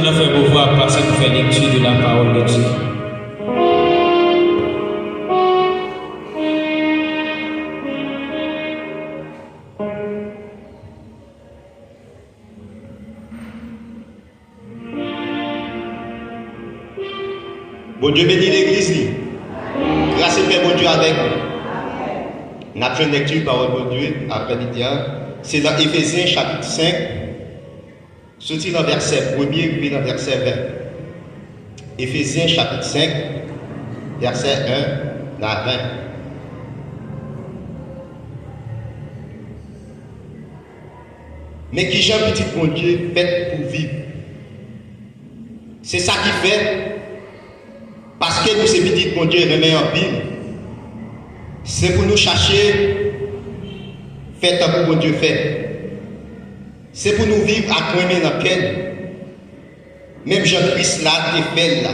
pendant faire pouvoir passer pour faire lecture de la parole de Dieu. Bon Dieu bénit l'église. Grâce et paix, bon Dieu avec nous. Nous avons fait une lecture parole de Dieu après-midi. C'est dans Éphésiens chapitre 5, sorti dans verset 1er, puis dans verset 20. Éphésiens chapitre 5, verset 1 à 20. Mais qui j'aime petit bon Dieu fait pour vivre. C'est ça qui fait. Parce que nous, ces petits bon Dieu remet en pile, c'est pour nous chercher, faire tant que bon Dieu fait. C'est pour nous vivre à premier dans lequel, même Jean-Christ là, t'es fait là.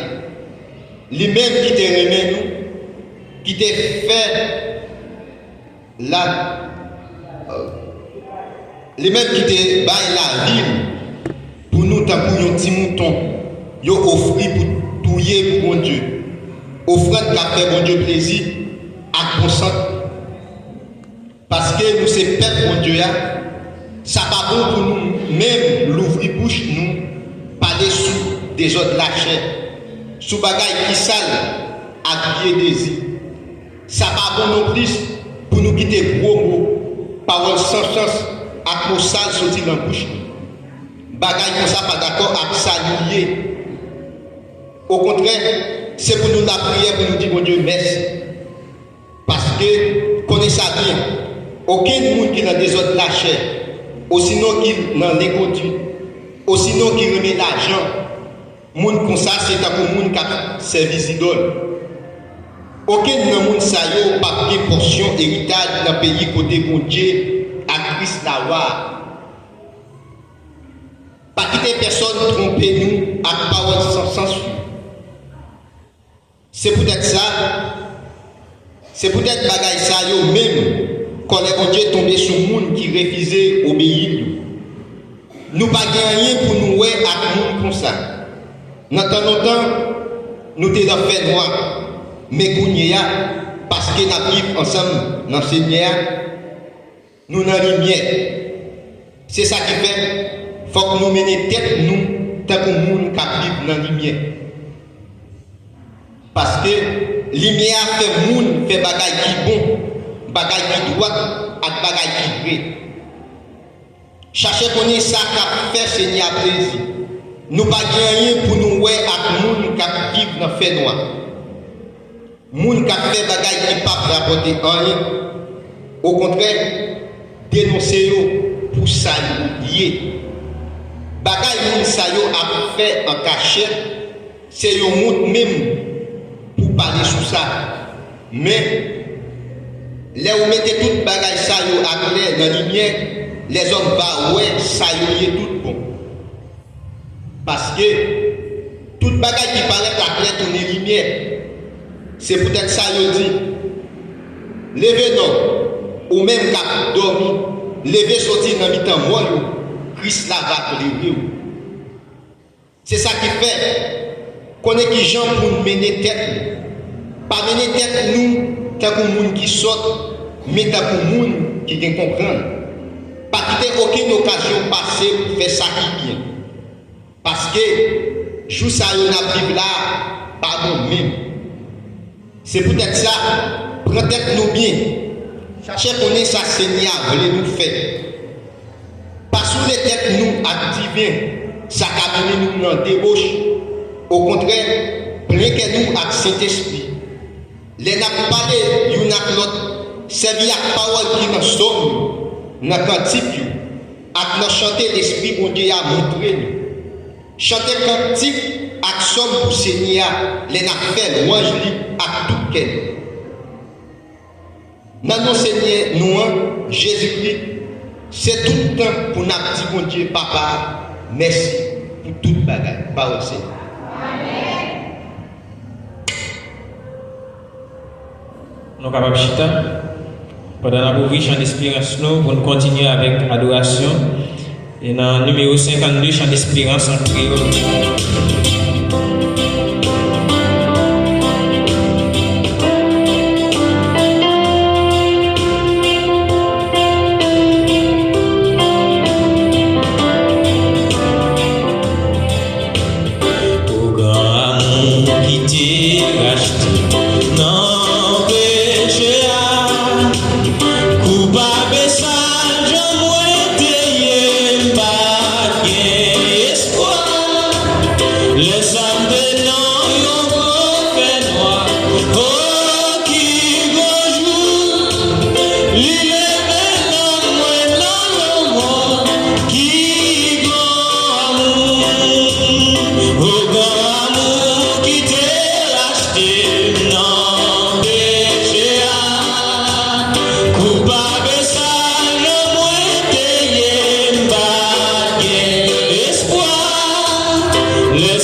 Lui-même qui t'a remis nous, qui t'a fait là, lui-même qui t'a baillé la ville, pour nous, tant pour un petit mouton, il a offert pour touiller pour bon Dieu. Offrande qui a fait bon Dieu plaisir à consent. Parce que nous, c'est peuple bon Dieu, ça pas bon pour nous, même l'ouvrir bouche, nous, parler sous des autres lâchers, sous bagaille qui sale, à crier désir. Ça pas bon non plus pour nous quitter gros mots, parole sans chance, à mot sale sortir dans la bouche. Bagaille comme ça, pas d'accord avec ça lié. Au contraire, c'est pour nous la prière, pour nous dire, bon Dieu, merci. Parce que, connaissez ça bien, aucun monde qui n'a des autres lâchés, ou sinon qui n'a les conduits, ou sinon qui remet l'argent, monde comme ça, c'est un monde qui a service idole. Aucun monde ça y a pas de portion héritage dans le pays côté bon Dieu, à Christ la roi. Pas quitter personne tromper nous à parole sans censure. C'est peut-être ça, c'est peut-être bagaille ça yo même quand les bon Dieu tombé sur le monde qui refusait obéir. Nous pas rien pour nous ouais à monde comme ça. Dans longtemps nous t'es dans fait noir, mais kounya parce que nous vivons ensemble dans Seigneur, nous dans lumière. C'est ça qui fait faut que nous menions tête nous tant que monde qui vivent dans lumière. Parce que lumière fait moun, fait bagaille qui bon, bagaille qui droit, et bagaille qui vrai. Cherchez qu'on ait ça qu'a fait Seigneur plaisir. Nous pas rien pour nous ouais avec moun qui vivent dans fait noir. Moun qui fait bagaille qui pas rapporter rien. Au contraire, dénoncer yo pour ça lié. Bagaille moun ça yo a fait en cachette, c'est yo moun même pour parler sur ça. Mais là où mettez toute bagaille ça yo à clair dans la lumière, les hommes va ouais ça yo est tout bon. Parce que toute bagaille qui paraît à clair dans la lumière, c'est peut-être ça yo dit. Levez non, ou même qu'à dormir, levez sortir dans mi-temps moi Christ là va te lever. C'est ça qui fait qu'on est qui gens pour mener tête. Pas mener tête nous, tant que monde qui saute, mais tant que monde qui vient comprendre. Pas quitter aucune occasion passée pour faire ça qui vient. Parce que, jour ça, on a vivre là, pas nous-mêmes. C'est peut-être ça, prends tête nous bien. Cherchez qu'on est ça, Seigneur, voulez nous faire. Pas sous les têtes nous activer, ça a nous dans débauche. Au contraire, plein que nous avec Saint-Esprit. Les n'a parlé, y'en a l'autre, servi à parole qui nous sauve, dans cantique, à nous chanter l'Esprit bon Dieu a montré nous. Chanter cantique, action pour Seigneur, les n'a fait louange à tout quel. Dans nos Seigneur, nous, Jésus-Christ, c'est tout le temps pour nous dire bon Dieu, Papa, merci pour toute bagaille. Parole Seigneur. Nous sommes capables de chita. Pendant la ouvrir champ d'espérance, nous continuer avec adoration. Et dans le numéro 52, chant d'espérance en créole.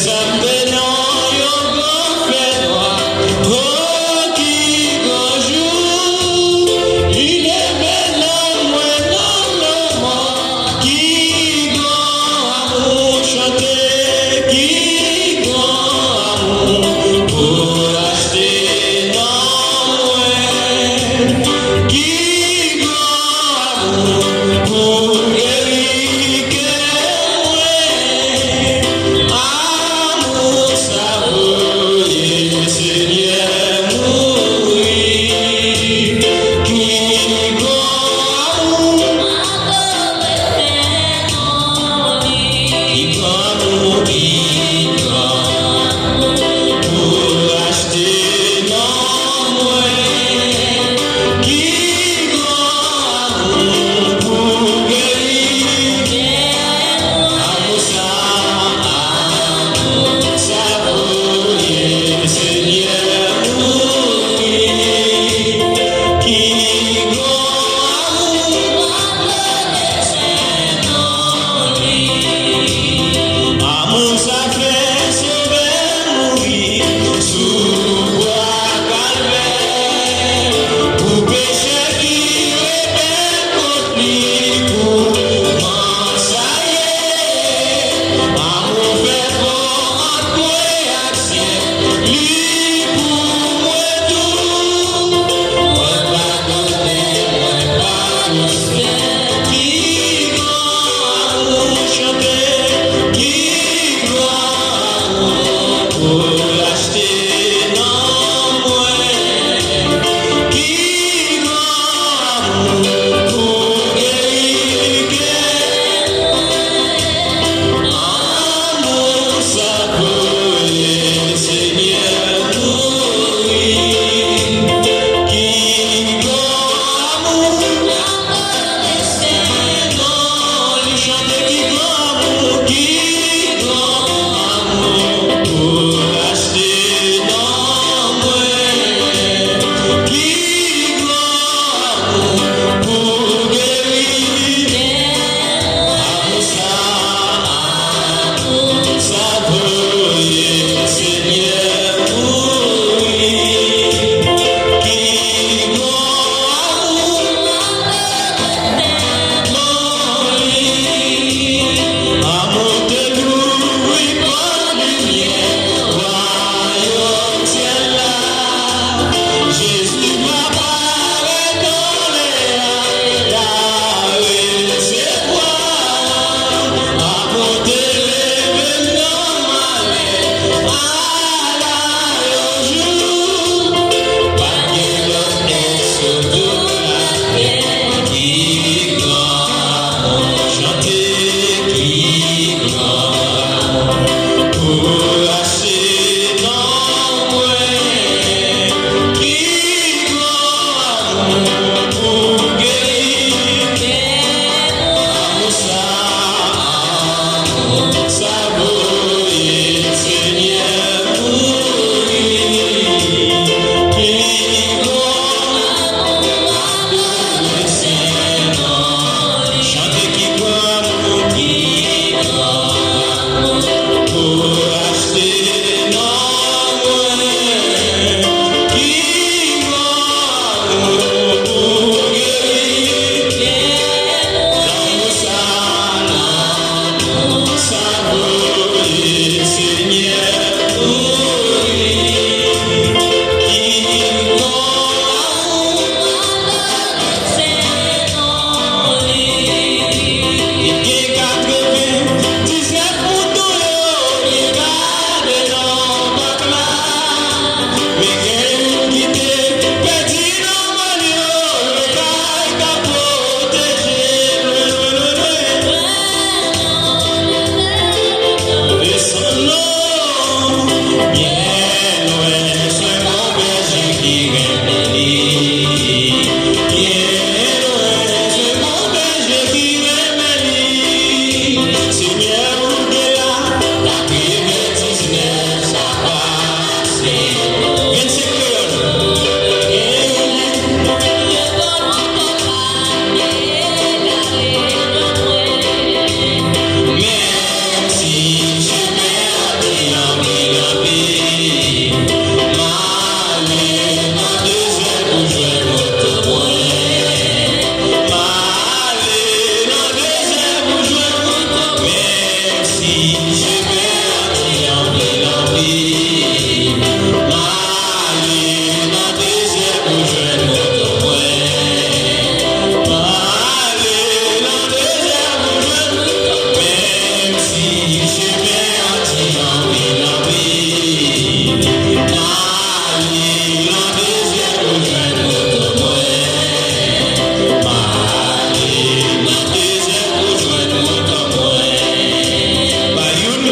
Someday By you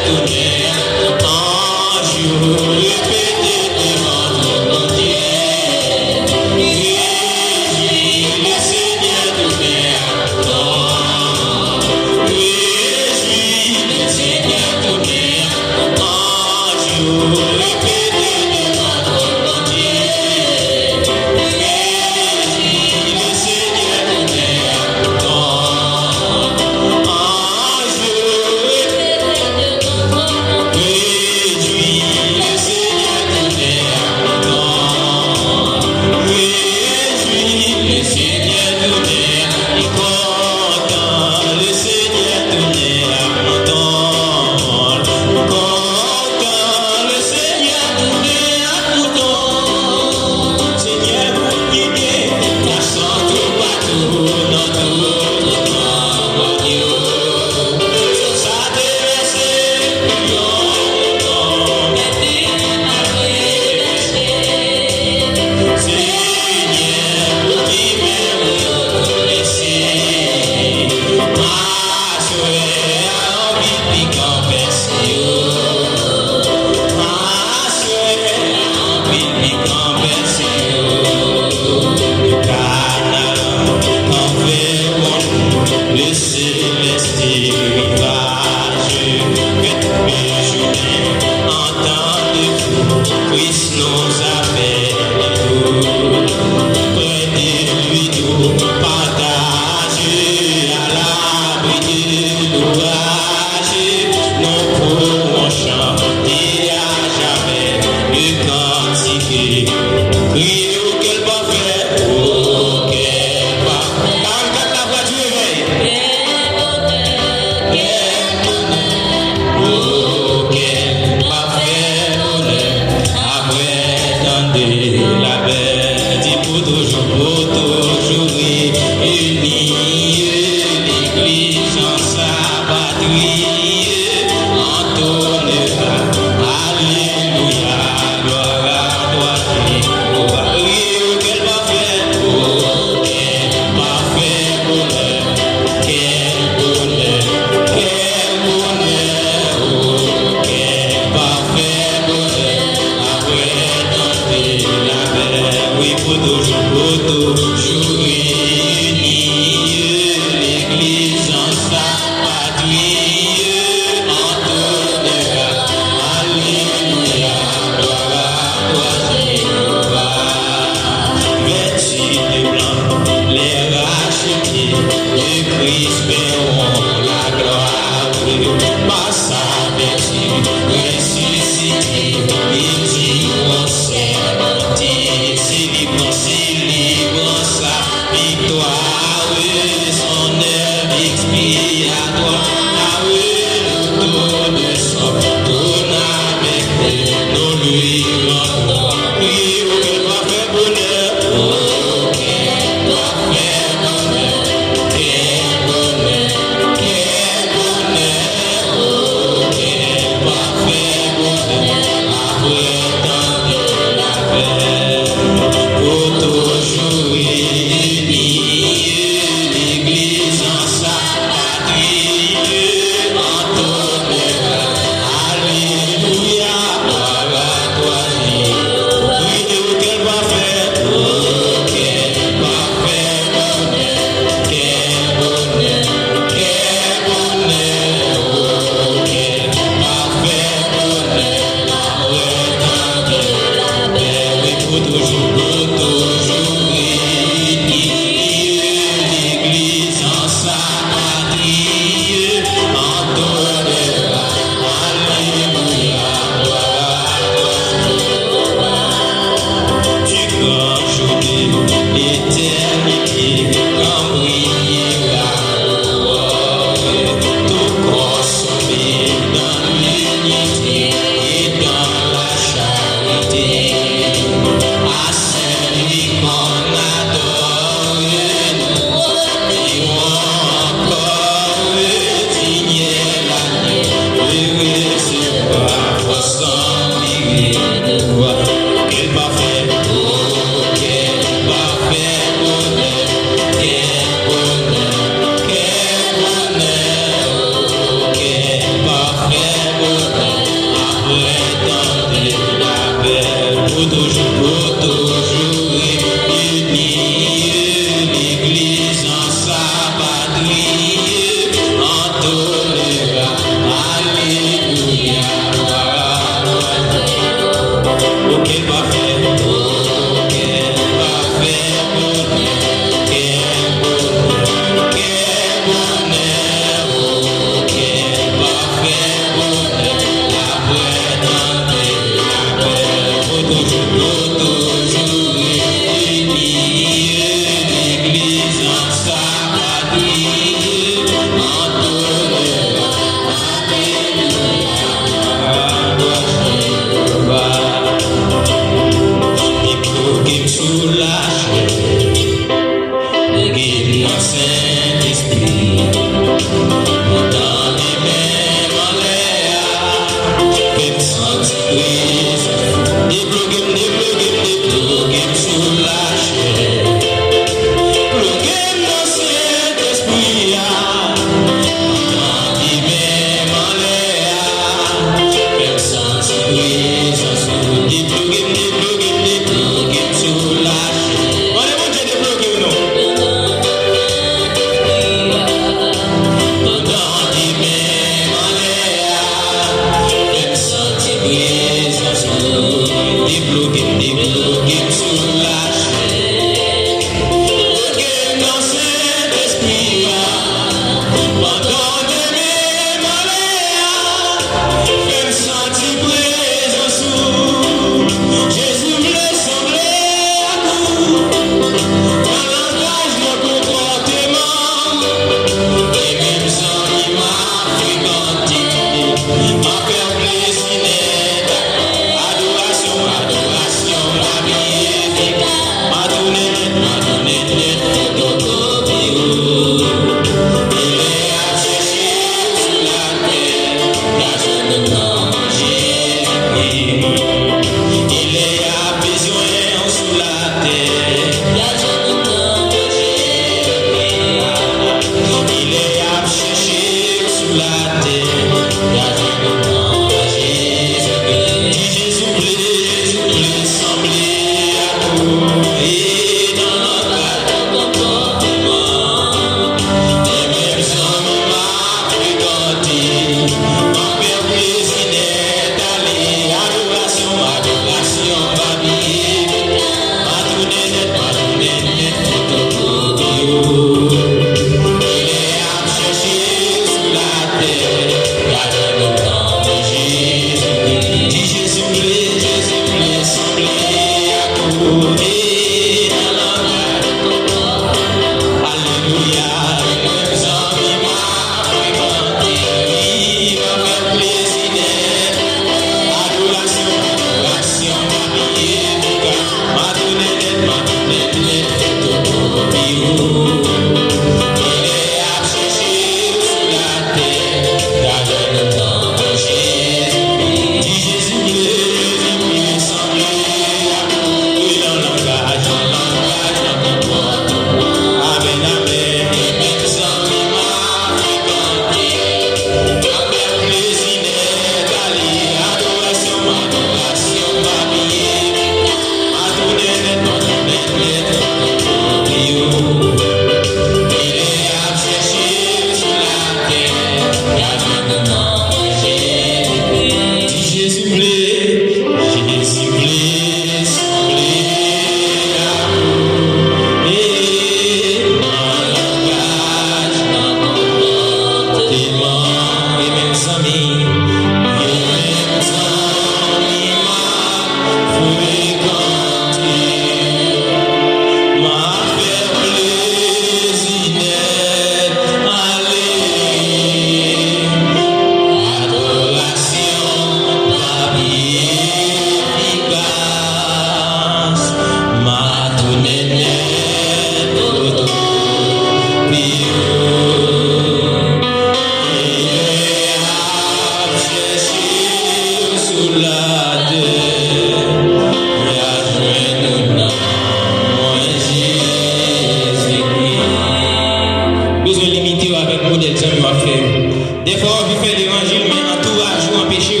l'évangile, mais entourage ou empêcher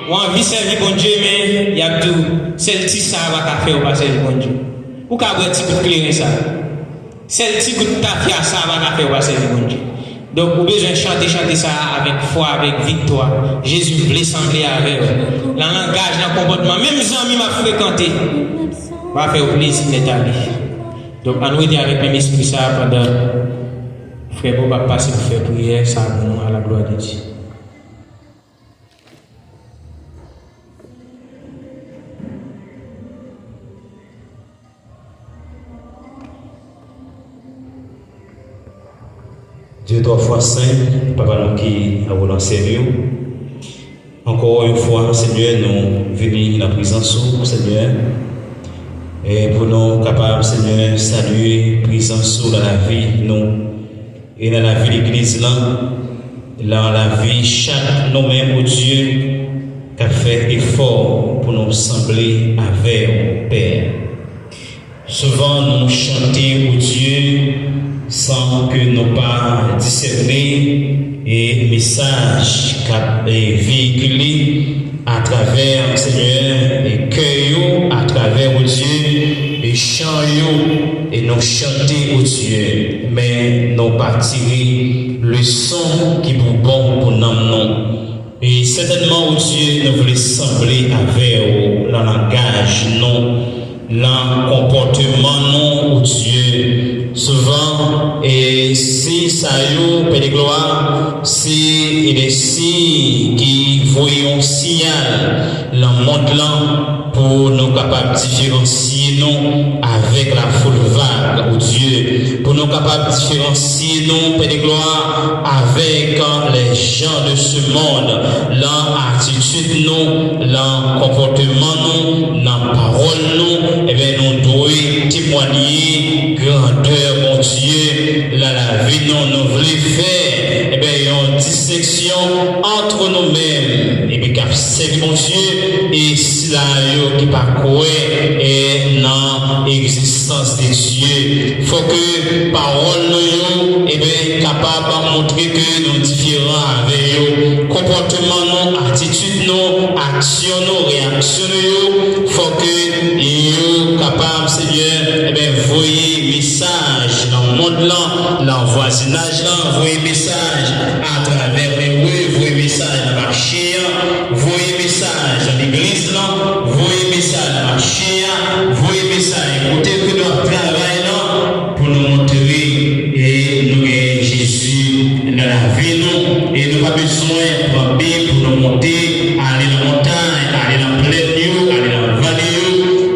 ou envie de servir bon Dieu, mais il y a tout. Celle-ci, ça va faire ou pas servir bon Dieu. Ou qu'à avoir un petit coup de clairin ça. Celle-ci, coup de tafia, ça va faire ou pas servir bon Dieu. Donc, vous avez besoin de chanter ça avec foi, avec victoire. Jésus voulait sembler avec vous. Dans le langage, dans le comportement, même les amis m'a fréquenté, va faire plaisir d'être avec. Donc, on nous aider avec même esprit ça pendant. Frère, on va passer pour faire prière, ça à la gloire de Dieu. Dieu 3 fois saint, Papa nous qui a relancé nous. Encore une fois, Seigneur, nous venons dans la présence du Seigneur. Et pour nous capables, Seigneur, saluer la présence dans la vie, nous. Et dans la vie de l'Église, dans la vie, chaque nous-mêmes, au Dieu, qui a fait effort pour nous sembler avec le Père. Souvent, nous chantons au Dieu sans que nous pas discerner et messages véhiculés à travers Seigneur et cœur à travers au Dieu et chant et nous chanter au Dieu mais nous pas tirer le son qui est bon pour nous. Et certainement au Dieu nous voulons sembler avec le langage non le comportement non au Dieu souvent et si ça y est Père de gloire si il est si qui voyons signal le monde là pour nous capables de différencier nous avec la foule vague au Dieu pour nous capables de différencier nous Père de gloire avec les gens de ce monde l'attitude nous le comportement nous la parole nous et bien nous devons témoigner grandeur mon Dieu la vie nous voulons faire et bien une dissection entre nous-mêmes et bien qu'à servir mon Dieu et cela qui parcourt et dans l'existence de Dieu faut que parole nous et bien capable de montrer que nous différents avec eux comportement nous attitude nous action nous réaction nous faut que nous capable Seigneur et bien voyer message dans le monde là dans le voisinage là voyer message à travers les rues voyer message dans le marché voyer message dans l'église là voyer message dans le marché voyer message écoutez que nous travaillons là pour nous montrer et nous gagner Jésus dans la vie nous et nous pas besoin de Bible pour nous monter aller dans la montagne aller dans la plaine aller dans la vallée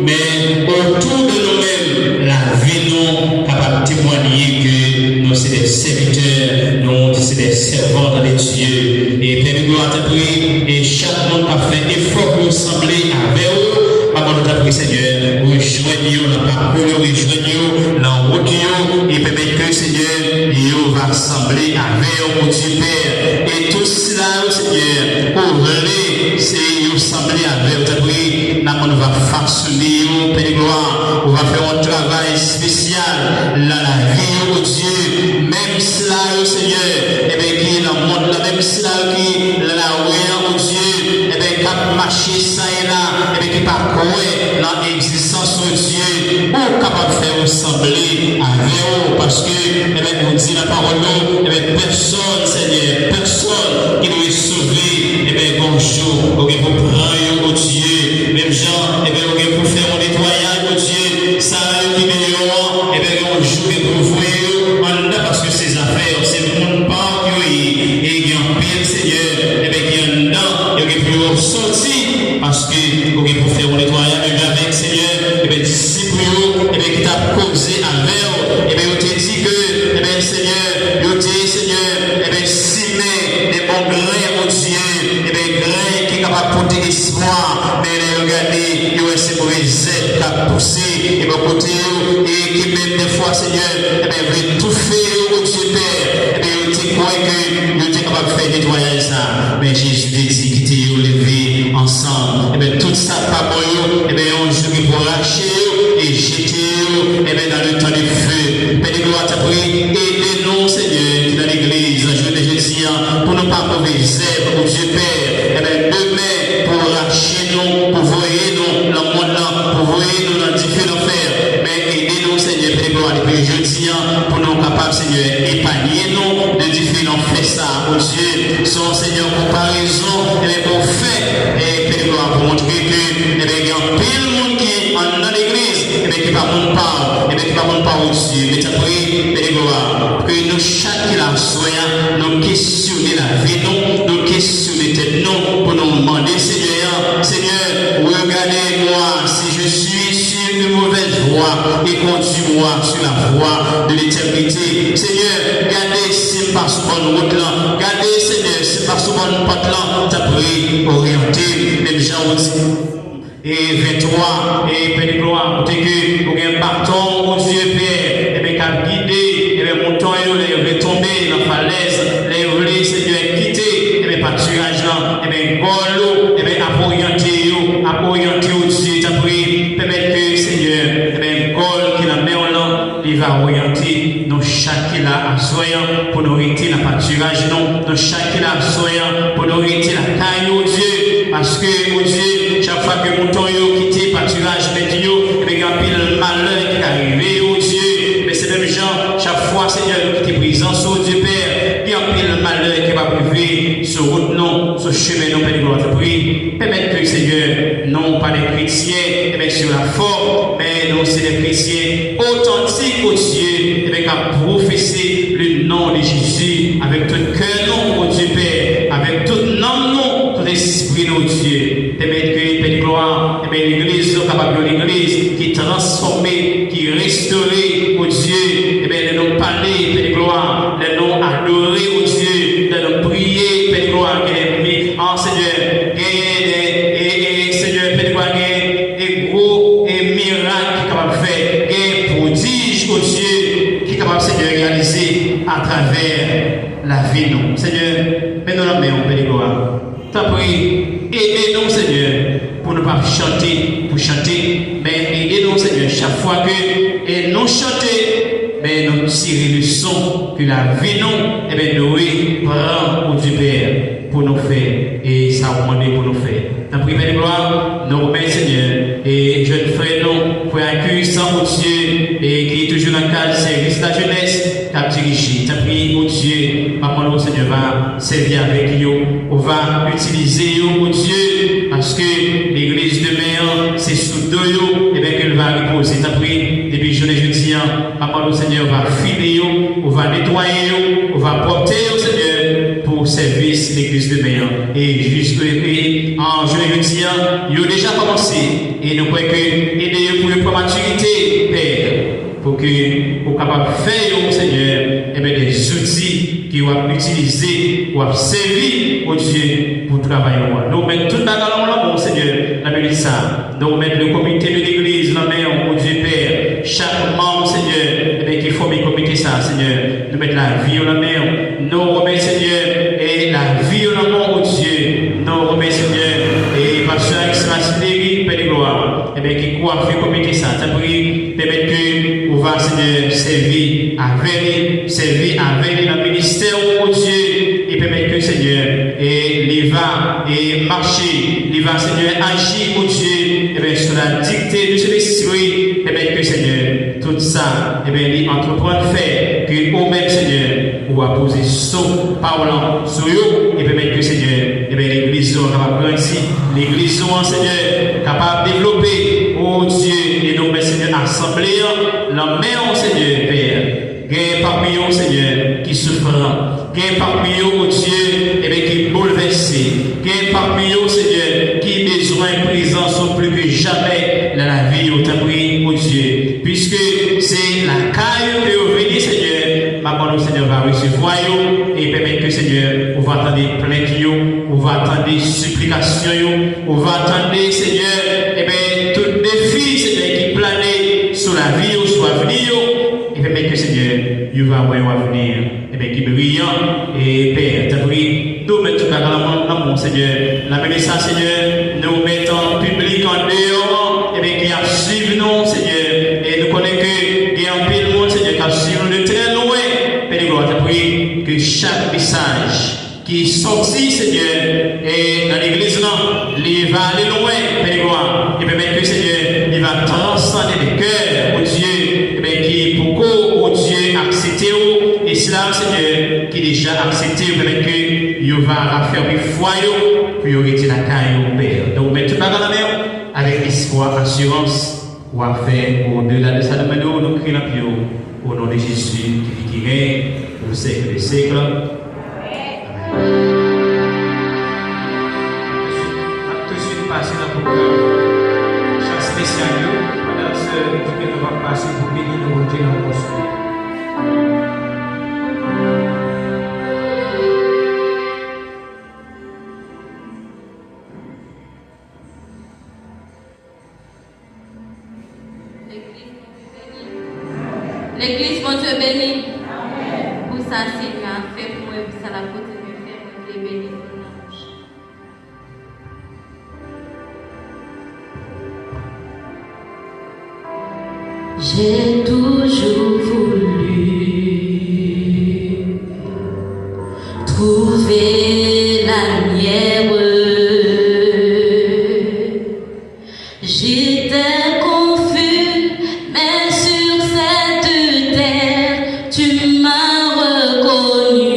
mais autour de nous-mêmes la vie nous capable de témoigner que nous sommes des serviteurs nous sommes des servants dans les dieux et Père de gloire te prie et chaque monde a fait effort pour sembler avec eux avant de t'appeler Seigneur rejoignez-nous dans la parole rejoignez-nous dans la route et permettez que Seigneur nous va sembler avec eux mon Dieu Père et tout cela Seigneur pour venir c'est nous sembler avec eux te prie nous va façonner Père de gloire on va faire un travail spécial dans la vie au Dieu même cela Seigneur et bien qui est dans le monde là même cela qui est la rue au Dieu et bien qui marcher ça et là et bien qui parcourt dans l'existence de Dieu pour capable de faire ressembler avec eux parce que et bien nous dit la parole et bien personne Seigneur personne qui doit sauver et bien bonjour ok pour prendre au Dieu même gens et bien ok pour faire un nettoyage au Dieu ça qui et bien on joue pour vous parce que ces affaires c'est le monde pas qui et qui en pile Seigneur et bien qui en dedans et qui pour sortir parce que ok pour faire un nettoyage avec Seigneur et bien disciples et bien qui t'a causé avec et bien on te dit que et bien Seigneur yo dit Seigneur et bien simer des bons grains mon Dieu et bien grains qui capable porter espoir mais regardez yo c'est pour les aides qui a poussé et bien côté et qui même des fois Seigneur et bien veut tout faire au Dieu Père et bien yo dit quoi que yo dit capable faire nettoyer ça mais Jésus dit qui t'est levé ensemble et bien tout ça pas bon et bien on joue pour lâcher et jeter et bien dans le temps du feu Père de gloire te prie aidez-nous Seigneur dans l'église je te dis pour ne pas réserve, oh Dieu Père, demain, pour racheter nous, pour voyer nous, le monde là, pour voyer nous dans différents fers, mais aidez-nous, Seigneur, Père gloire, depuis jeudi, pour nous capables, Seigneur, épargner nous de différents faits, ça, oh Dieu, sans Seigneur, comparaison, pour faire, Père gloire, pour montrer que, il y a un pile monde qui est dans l'église, qui ne parle pas, qui ne parle pas, oh Dieu, mais tu as pris, Père gloire, que nous, chaque qui la soigne, nous questionner la vie, nous questionner tête, nous, pour nous demander, Seigneur, regardez-moi, si je suis sur une mauvaise voie, et conduis-moi sur la voie de l'éternité. Seigneur, regardez si je passe sur bonne route là, regardez, Seigneur, si je passe sur bonne porte là, tu as pris, orienté, même Jean aussi. Et 23, et Père de gloire, pour que vous avez un bâton, mon Dieu Père, et bien qu'à guider, et bien montant, les retomber dans la falaise, les voler, Seigneur, quitter, et bien pâturage là, et bien golo, et bien orienter au Dieu, t'as pris, permettre que, Seigneur, et bien gol qui la met en là, il va orienter, nos chaque là, à soyant, pour nous arrêter la pâturage, non, nos chaque là, à soyant, pour nous arrêter la caille, au Dieu, parce que, au Dieu, chaque fois que mon temps quitté pâturage, mais Dieu, et bien, il y a le malheur qui est arrivé, oh Dieu, mais c'est même gens, chaque fois, Seigneur, qui est présent, oh Dieu Père, il y a le malheur qui va priver sur route, non, sur chemin, non, Père de gloire, prie, permettre que, Seigneur, non pas des chrétiens, mais sur la forme, mais non, c'est des chrétiens authentiques, oh Dieu, et bien, qu'à professer le nom de Jésus avec tout cœur, non, oh Dieu Père, avec tout nom, non, tout esprit, oh Dieu, permettre que, Père de gloire, et bien, l'église, capable de l'église, qui est transformée, qui est restaurée, oh Dieu, et bien, de nous parler, Père de gloire, de nous adorer, oh Dieu, de nous prier, Père de gloire, en Seigneur, et Seigneur, Père de gloire, et gros, et miracles qui est capable de faire, et prodige, oh Dieu, qui est capable, Seigneur, de réaliser à travers la vie, non. Seigneur, mets-nous la main, Père de gloire. T'as pris, aidez-nous, Seigneur, pour ne pas chanter, pour chanter, mais aidez-nous, Seigneur, chaque fois que et nous chanter, mais nous tirer le son que la vie, non, et bien nous prend au Dieu Père pour nous faire, et ça demande pour nous faire. Dans le premier gloire, nous remercions, Seigneur, et jeune frère, nous, pour accueillir sans au Dieu, et qui est toujours dans le cadre du service de la jeunesse, qui a dirigé. T'as pris au Dieu, maman, le Seigneur va servir avec nous, on va utiliser au Dieu, parce que l'église de mer, c'est sous deux, et bien qu'elle va reposer. T'as pris, depuis journée jeudi, maman, le Seigneur va filer, on va nettoyer, on va porter au Seigneur pour service l'église de mer. Et jusqu'en journée jeudi, il a déjà commencé, et nous croyons que aider pour une maturité, Père, pour que vous capable de faire, Seigneur, et bien des outils qui vont utiliser pour servir au Dieu pour travailler. Nous mettons tout dans la main, Seigneur, la bénédiction ça. Nous mettons le comité de l'église, la main, au Dieu Père, chaque membre, Seigneur, et bien qui forme le comité ça, Seigneur. Nous mettons la vie au la main, nous remettons, Seigneur, et la vie au la main, au Dieu. Nous remettons, Seigneur, et pasteur Exmas Léry, Père de gloire, et bien qui coiffe le comité ça. Ça prie, permettre que vous va, Seigneur, servir avec le ministère, au Dieu, et permettre que, Seigneur, et il va et marcher, il va, Seigneur, agir, au Dieu, et bien sur la dictée de ce esprit, et bien que, Seigneur, tout ça, et bien, il entreprend de faire que vous-même, Seigneur, vous va poser son parlant sur eux, et permettre que, Seigneur, et bien, l'église va grandir, l'église, Seigneur, capable de développer, oh Dieu, et nous, Seigneur, assembler la main, Seigneur, Père. Gain parmi eux, Seigneur, qui souffrent. Gain parmi eux, oh Dieu, et bien qui bouleversé. Gain parmi eux, Seigneur, qui besoin de présence plus que jamais dans la vie, au tabri, oh Dieu. Puisque c'est la caille que vous venez, Seigneur, ma Seigneur va recevoir et permettre que, Seigneur, on va attendre plainte, on va attendre supplication, on va attendre, Seigneur, et bien tout défi, Seigneur, qui planait sur la vie ou sur l'avenir. Et permettre que, Seigneur, il va avoir un avenir, et bien qui est brillant, et Père, t'as pris, nous mettons tout dans mon Seigneur, la bénédiction, Seigneur, nous mettons en public en dehors, et bien qui a suivi nous, Seigneur, et nous connaissons que, il y a un peu de monde, Seigneur, qui a suivi nous de très loin, Père de gloire, t'as pris, que chaque message, qui sortit, Seigneur, et dans l'église, là, il va aller loin, Père gloire, et permettre que, Seigneur, il va transcender les cœurs, oh Dieu, et bien, qui, pour que, oh Dieu, accepter, et cela, Seigneur, qui déjà accepté, permettre que, il va raffermir foyer, puis il retirer la caille au Père. Donc, mettez tout dans la main, avec espoir, assurance, ou à faire au-delà de ça, nous crions au nom de Jésus, qui règne au siècle des siècles. Tout de suite passer dans le programme chaque spécial pendant ce que nous allons passer pour bénir nos Dieu dans le L'église, mon Dieu béni. Pour ça, Seigneur, fait pour moi, pour ça, la continue de faire, mon Dieu béni. J'ai toujours voulu trouver la lumière. J'étais confus, mais sur cette terre, tu m'as reconnu.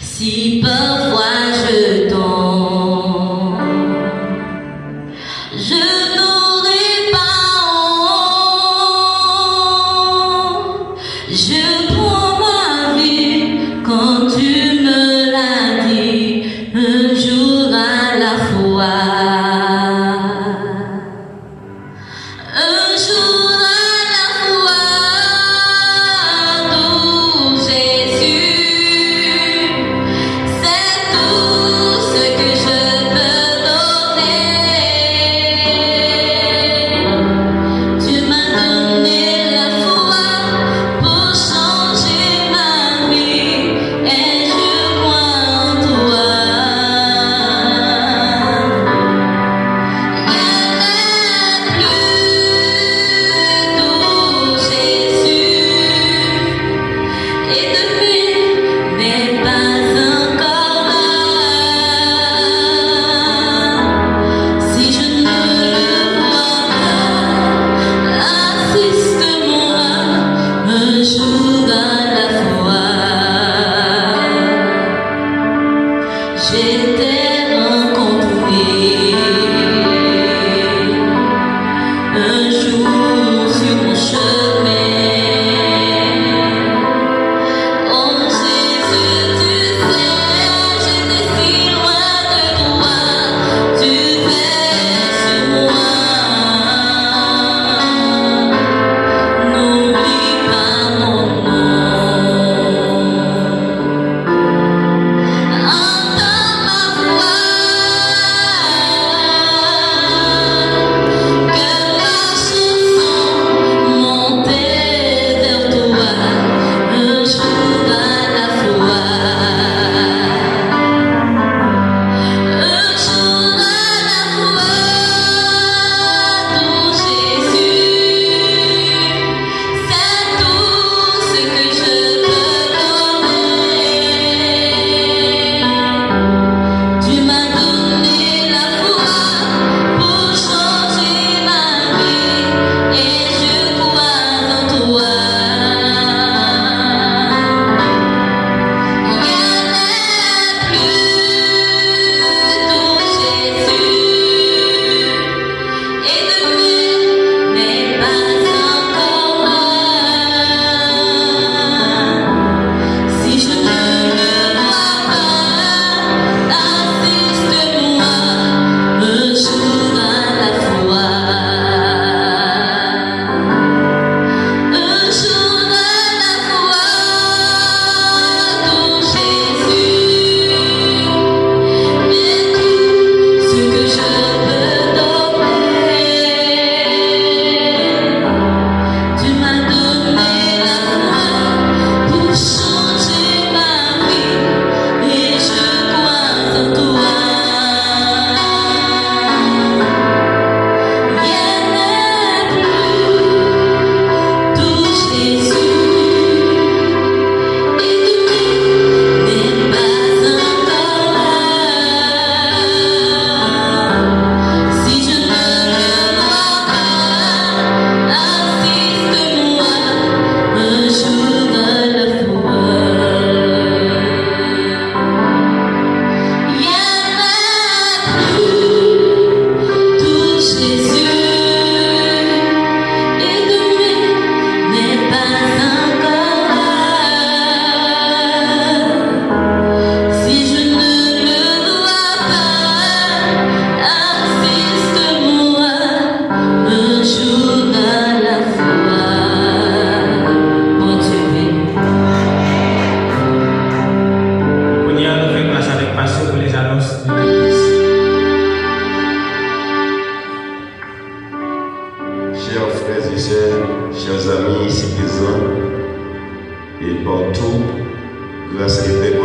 Si parfois je tombe, je n'aurai pas honte. Je prends ma vie quand tu me l'as dit, un jour à la fois. Un jour à la fois, tout Jésus, c'est tout ce que je peux donner. Tu m'as donné la foi pour changer ma vie et je crois en toi. J'étais rencontré un jour sur mon chemin. Oh Jésus, tu sais, j'étais si loin de toi, tu veilles sur moi. N'oublie pas mon nom. Entends ma voix.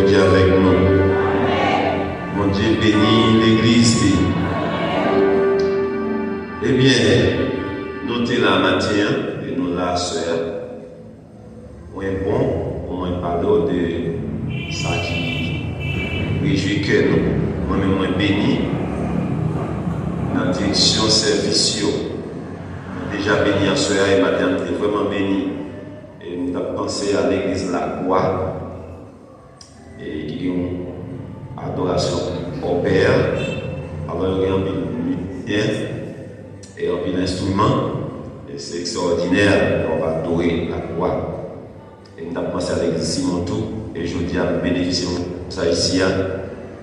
bon Dieu avec nous. Mon Dieu bénit l'église. Eh bien, nous sommes là matin et nous là soeur. Moi bon, pour moi parler de ça qui réjouit que nous. Moi-même moi béni dans la direction service. Déjà béni à soeur et madame, t'es vraiment béni. Et nous avons pensé à l'église La Croix et qui ont adoration au Père. Alors il y a un musicien et un instrument. Et c'est extraordinaire, on va adorer la croix. Et nous avons pensé à l'église Simontou. Et je dis à bénéficier de ça ici.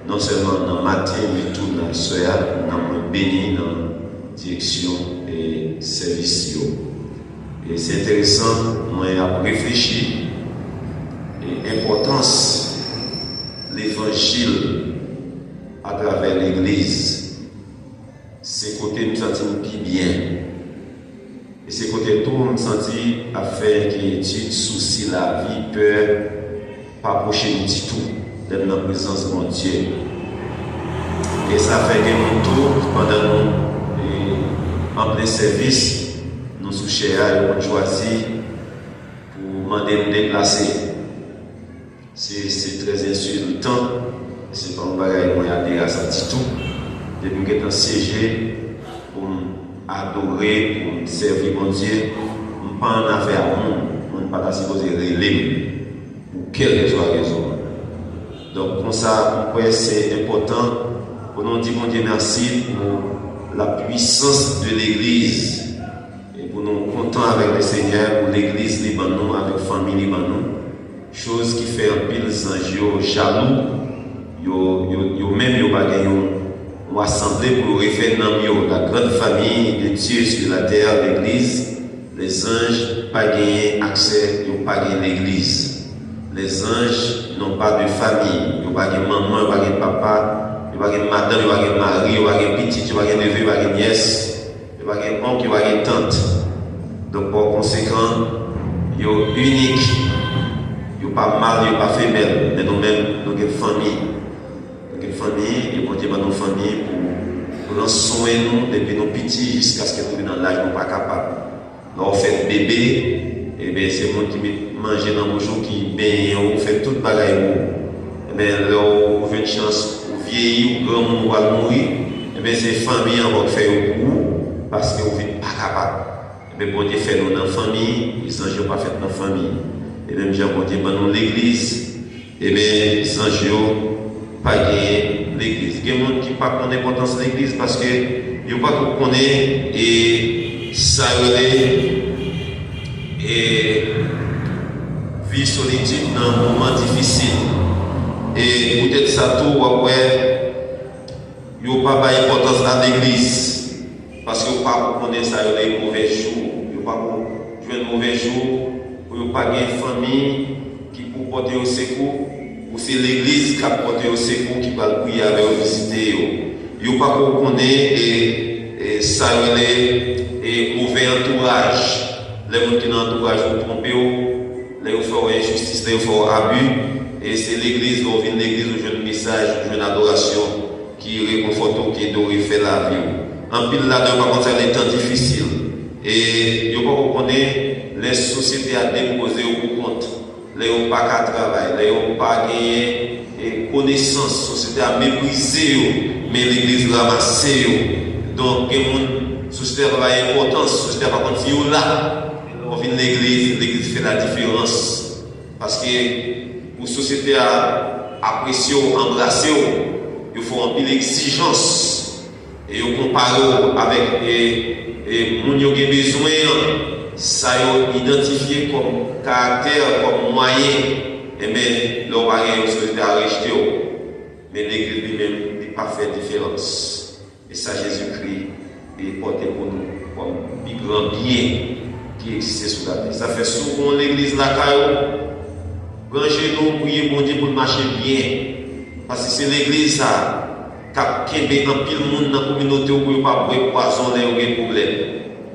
Non seulement dans le matin, mais tout dans le soir, nous avons béni dans la direction et service. Et c'est intéressant, moi, à réfléchir et l'importance de l'évangile à travers l'église. C'est côté nous sentir bien. Et c'est côté tout nous sentir à faire qui étude, souci, la vie, peur, pas approcher nous du tout d'être dans la présence de mon Dieu. Et ça fait que mon tour, pendant nous, en plein service, nous sous Chéa et on choisit pour demander de déplacer. C'est très insultant. C'est pas un bagage qui a adhéré à ça du tout. Depuis que nous siégé pour adorer, pour servir mon Dieu, nous ne pas en affaire à nous, on ne pas supposé relever. Pour quelle raison. Donc, comme ça, c'est important pour nous dire, mon Dieu, merci pour la puissance de l'Église. Et pour nous contents avec le Seigneur, pour l'Église Libanon, avec la famille Libanon. Chose qui fait un pile anges jaloux. Yo même yo pas gagné une assemblée pour refaire la grande famille de Dieu sur la terre, l'Église. Les anges pas gagné accès, ils n'ont pas gagné l'Église. Les anges n'ont pas de famille, ils n'ont pas de maman, ils n'ont pas de papa, ils n'ont pas de madame, ils n'ont pas de mari, ils n'ont pas de petit, ils n'ont pas de neveu, ils n'ont pas de nièce, ils n'ont pas de oncle, ils n'ont pas de tante. Donc par conséquent, ils sont uniques, ils n'ont pas mâle, ils n'ont pas femelle, mais nous-mêmes, nous avons une famille. Nous avons une famille, et bon Dieu, nos familles pour nous soigner nous depuis nos petits jusqu'à ce que nous dans l'âge, nous ne sommes pas capables. Nous on fait bébé, et bien c'est moi qui mange dans mon jour qui baigne, on fait toute bagaille. Et bien là, on veut une chance, ou vieillir, ou grand, ou à mourir, et bien c'est famille en va faire au bout, parce qu'on ne est pas capable. Et bien bon Dieu fait nous dans la famille, les anges n'ont pas fait dans la famille. Et même Jean bon Dieu, dans l'église, et bien les anges n'ont pas gagné l'église. Il y a des gens qui ne connaissent pas l'importance de l'église parce qu'ils n'ont pas connaître et ça et vie solitude dans un moment difficile. Et peut-être ça tout, après, ils n'ont pas d'importance dans l'église. Parce qu'ils n'ont pas connaître ça, les mauvais jours. Ils n'ont pas jouer un mauvais jour. Ils n'ont pas une famille qui peut porter au secours. Ou c'est l'église qui a porté au secours qui va prier avec eux, visiter. Ils n'ont pas connaître et ça, et mauvais entourage. Les gens qui ont un entourage pour tromper, les gens qui font injustice, les gens qui font abus. Et c'est l'église, on vient de l'église où j'ai un message, où j'ai une adoration qui réconforte, qui doit faire la vie. En pile là-dedans, par contre, c'est des temps difficiles. Et il ne faut pas connaître les sociétés à déposer au compte. Les gens pas qu'à travailler, les gens pas gagner connaissance, la société a méprisé, mais l'église ramassé. Donc, la société a importance, la société par contre, si on là. On vient de l'église fait la différence. Parce que pour la société à apprécier, embrasser, il faut un peu d'exigence. Et on compare avec les gens qui ont besoin, ça est identifié comme caractère, comme moyen. Et bien, l'on va une société à rejeter. Mais l'église lui-même n'a pas fait différence. Et ça, Jésus-Christ est porté pour nous comme un grand bien qui existe sur la terre. Ça fait souvent l'église la caillou. Branchez nous, priez bon Dieu pour marcher bien. Parce que c'est l'église ça qui a un pile monde dans la communauté pour ne pas boire poison, les problèmes.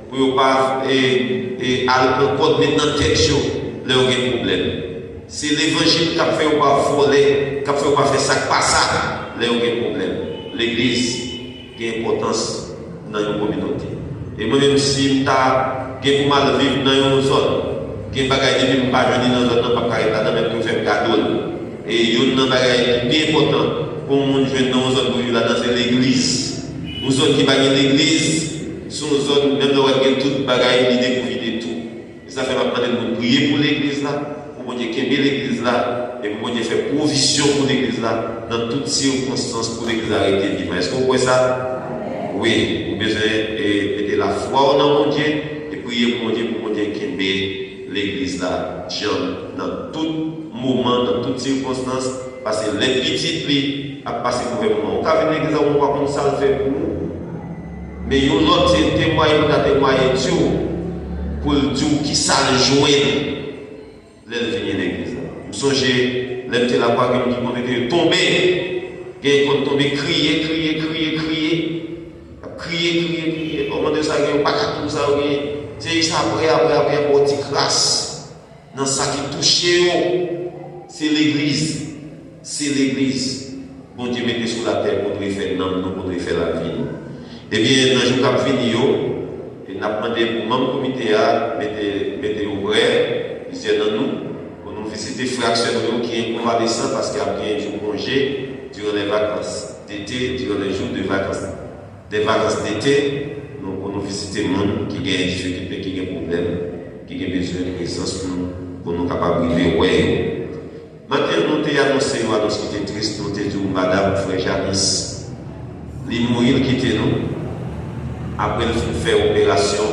Pour ne pas aller en code maintenant tête chaud, les problèmes. c'est l'évangile qui a fait ou pas voler, qui a fait ou pas faire ça, pas ça, là il y a un problème. L'église a une importance dans une communauté. Et moi-même, si je mal vivre dans une zone, qui bagaille depuis pas venir dans une zone, pas carré là, même pour faire cadeau. Et il y a un bagaille bien important pour nous jouer dans une zone pour vivre là-dedans, c'est l'église. Une zone qui bagaille l'église, c'est une zone même où il y a toute bagaille, l'idée pour vider tout. Et ça fait maintenant de prier pour l'église là, pour Dieu qu'aimer l'église là, et pour Dieu faire provision pour l'église là, dans toutes circonstances pour l'église arrêter de vivre. Est-ce que vous voyez ça? Oui, vous besoin de mettre la foi dans mon Dieu et prier pour mon Dieu qu'aimer l'église là, dans tout moment, dans toutes circonstances, parce que les petites filles a passé pour le moment. On va venir à l'église, on va comme ça le faire pour nous. Mais il y a l'autre témoigner Dieu pour dire qui ça le joint. Venir à l'église. Vous songez, l'être la voix qui qu'on était tombé, qu'on tombé, crier. Au moment de ça, il n'y a pas tout ça. C'est ça après, pour petite classe. Dans ça qui touche, c'est l'église. C'est l'église. Bon Dieu mettez sur la terre pour faire la vie. Eh bien, dans le jour qui fini, il a demandé pour mon comité à mettre ouvert, ici dans nous, pour nous visiter frères qui est convalescent parce qu'il y a bien un jour congé durant les vacances d'été, durant les jours de vacances. Des vacances d'été, nous pour nous visiter le monde qui a des difficultés, qui a des problèmes, qui a besoin de présence pour nous capables de vivre. Ouais. Maintenant, nous avons annoncé une annonce qui était triste, nous avons dit Madame Frère Janice, il mourir quitter nous. Après, il fait opération,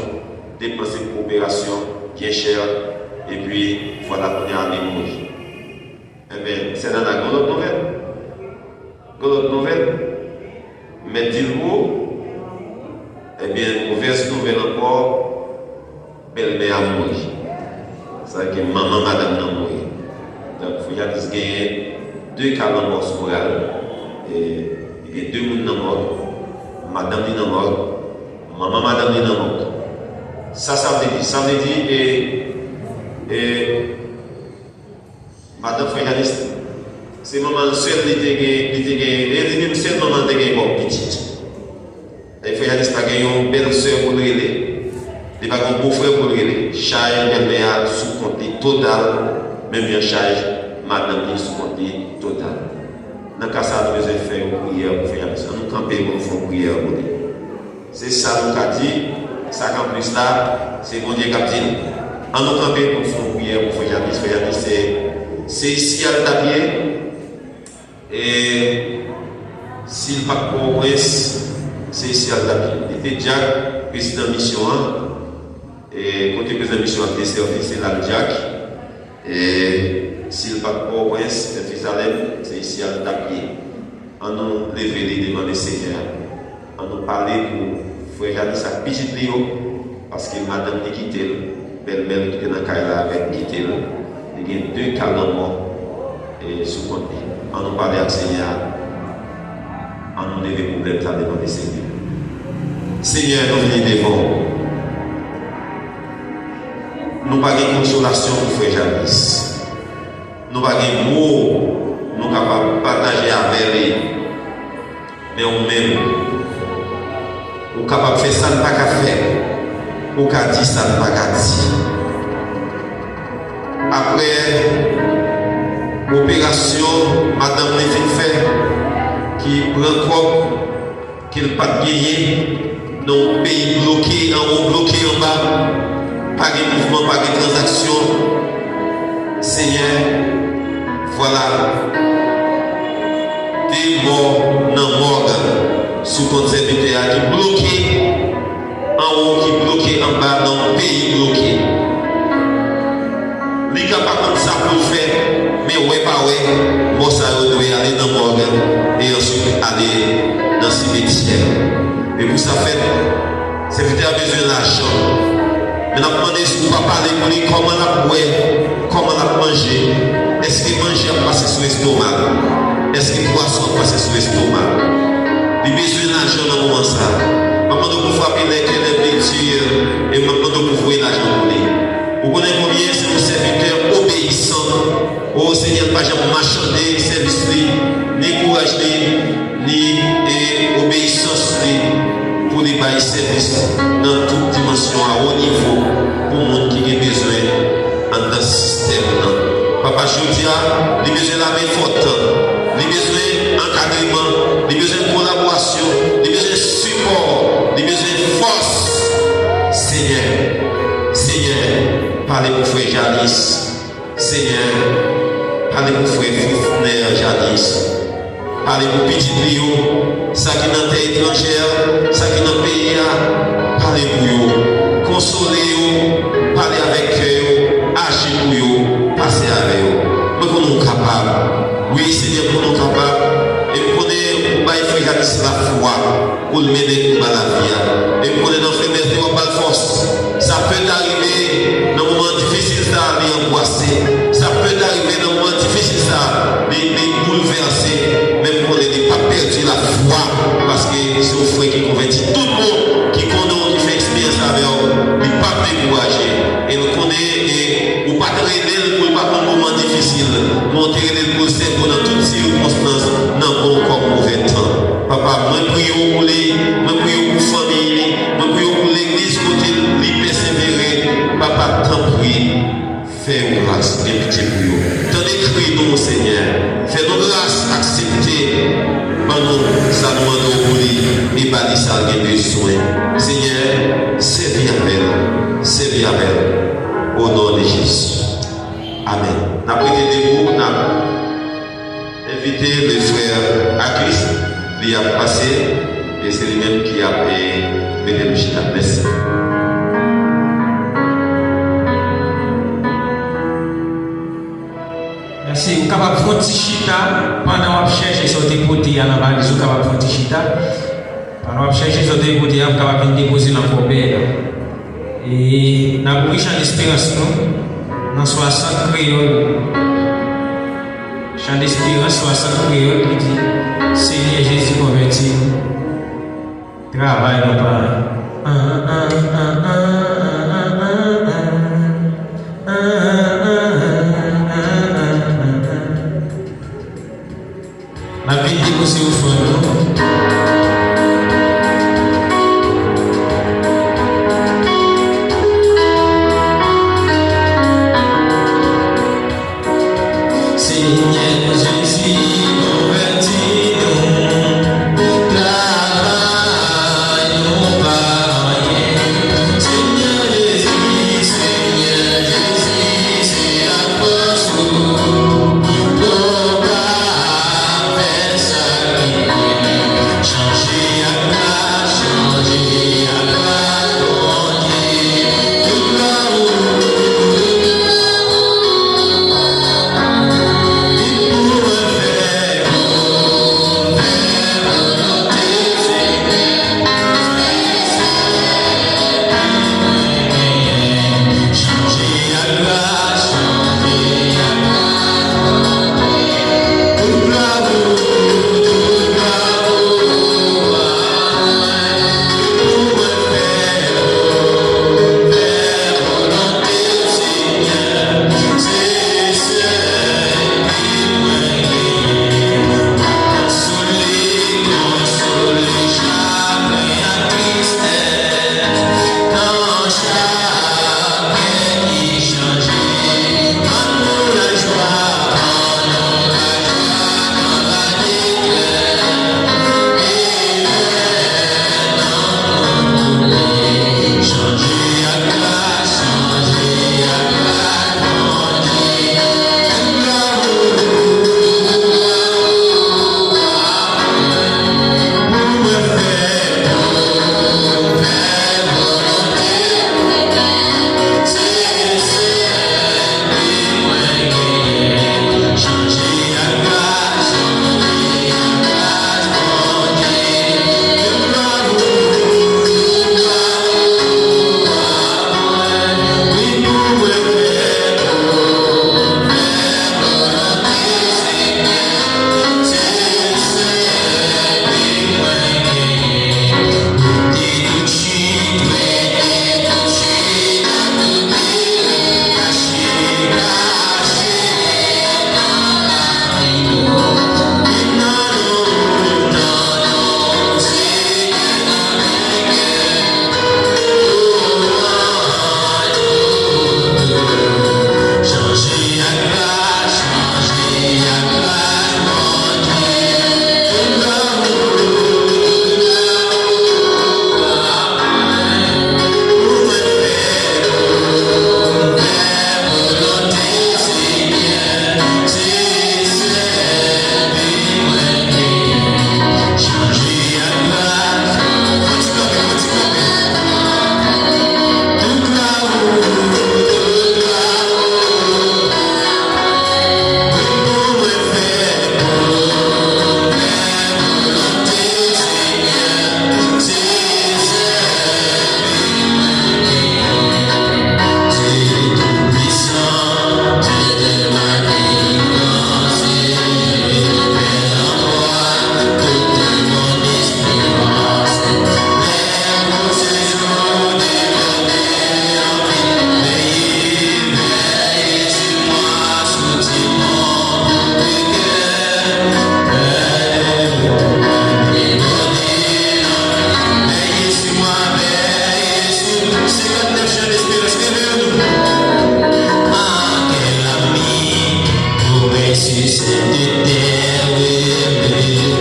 dépenser pour opération, bien cher, et puis voilà qu'on est allé mourir. Eh bien, c'est dans la grande nouvelle. Mais dis-le, eh bien, mauvaise nouvelle encore, belle-mère a mouru. C'est-à-dire que maman, madame a mouru. Donc, il faut y gagner 2 cas de mort morale. Et il y a 2 personnes mortes. Madame est morte. Maman, madame est morte. Ça veut dire, et madame Fréjaniste, c'est maman seule qui était même seule maman qui était petite. Et Fréjaniste a gagné une belle soeur pour le relais. Il n'y a pas un beau-frère pour le relais. Charge, elle a sous-compté total. Même un charge, madame est sous-compté total. Dans le cas ça, nous devons faire une prière pour Fréjaniste. Nous camper pour faire une prière pour lui. C'est ça nous avons dit. Ça qu'en plus là, c'est bon Dieu qui a dit. En nous camper pour faire une prière pour Fréjaniste. Fréjaniste, c'est ici à l'étapier. Et s'il n'a pas de prince, c'est ici à l'étapier. Il était déjà président de mission 1. Et côté président de mission 1, il était servi, c'est là le Jack. Et s'il n'a pas de prince, c'est ici à l'étapier. En nous lever les devant le Seigneur. En nous parler pour Frère Janice à petite Léo. Parce que madame n'est quitté, belle-mère qui était dans le cas avec quitté. Il y a 2 cas de mort et sous compte. En nous parler avec le Seigneur, en nous lever pour problème devant le Seigneur. Seigneur, nous venons devant. Nous n'avons pas de consolation pour Frère Janice. Nous n'avons pas de mots, nous sommes capables de partager avec lui. Mais on même, nous sommes capables de faire ça, nous ne pouvons pas faire. Nous pouvons dire ça, nous ne pouvons pas dire. Après l'opération, madame Lévin fait, qui prend corps, qu'il n'a pas gagné, dans un pays bloqué, en haut, bloqué en bas, pas de mouvement, pas de transaction. Seigneur, voilà, des morts dans le morgue, sous conservateur qui bloqué en haut, qui bloqué en bas, dans un pays bloqué. Il n'y a pas comme ça pour le faire, mais ouais, pas ouais, moi ça doit aller dans le morgue et ensuite aller dans le cimetière. Et pour ça fait, c'est peut-être besoin d'argent. Mais on a demandé si on va parler pour lui comment on a boire, comment on a mangé. Est-ce que manger a passé sur l'estomac? Est-ce que poisson a passé sur l'estomac? Il a besoin d'argent dans le moment ça. Maman de vous frapper les blessures et maman de vous voir l'argent pour lui. Vous connaissez combien c'est un serviteur obéissant Oh Seigneur, pas jamais marchander service, ni courage, ni obéissance pour les bails service dans toute dimension à haut niveau pour le monde qui a besoin dans ce système. Papa, je dis, il a besoin de la main forte, il a besoin d'encadrement, il a besoin de collaboration, il a besoin de support, il a besoin de force. Seigneur, parlez pour frère Jadis. Seigneur, parlez pour frère Fouffner Jadis. Parlez pour petit Lio, ça qui est dans la terre étrangère, ça qui est dans le pays, parlez pour eux, consolez-eux, parlez avec eux, agissez pour eux, passez avec eux. Mais qu'on nous capable, oui Seigneur, qu'on nous capable, et qu'on est pour frère Jadis la foi, pour le mener pour la vie, et qu'on est dans l'enfermité, on pas de force. Ça peut arriver dans un moment difficile, ça, les angoisser, ça peut arriver dans un moment difficile, ça, les bouleverser. Même pour ne pas perdre la foi, parce que c'est un frère qui convertit tout le monde, qui connaît, qui fait expérience avec eux, il ne pas décourager. Et nous connaissons, ou pas traîner pour pas prendre un moment difficile, monter les conseils dans toutes circonstances, dans bon comme mauvais temps. Papa, moi prions pour les, moi prions pour la famille, moi prions pour l'église, côté lui persévérer. Papa, t'en prie. Fais grâce, et pitié pour nous. T'en écris nous, Seigneur. Fais-nous grâce, accepter. Nous, ça nous demande pour lui. Et pas ça, il y a besoin. Seigneur, servis avec elle. Au nom de Jésus. Amen. N'a prêté debout, n'a invité le frère Akis. Il a passé. Et c'est lui-même qui a fait le chita. Merci. Si vous êtes capable de faire chita pendant que vous cherchez sur des côtés, vous êtes capable de faire chita. Pendant que vous cherchez sur des côtés, vous êtes capable de déposer dans le corbeille. Et nous avons chant d'espérance dans 60 créoles. Chant d'espérance 60 créoles qui dit Seigneur Jésus converti. Travaille nos parents. La vie déposée au fond. Seigneur Jésus, convertis-nous, travaille-nous par rien. Seigneur Jésus, c'est la force pour changer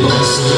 Seigneur,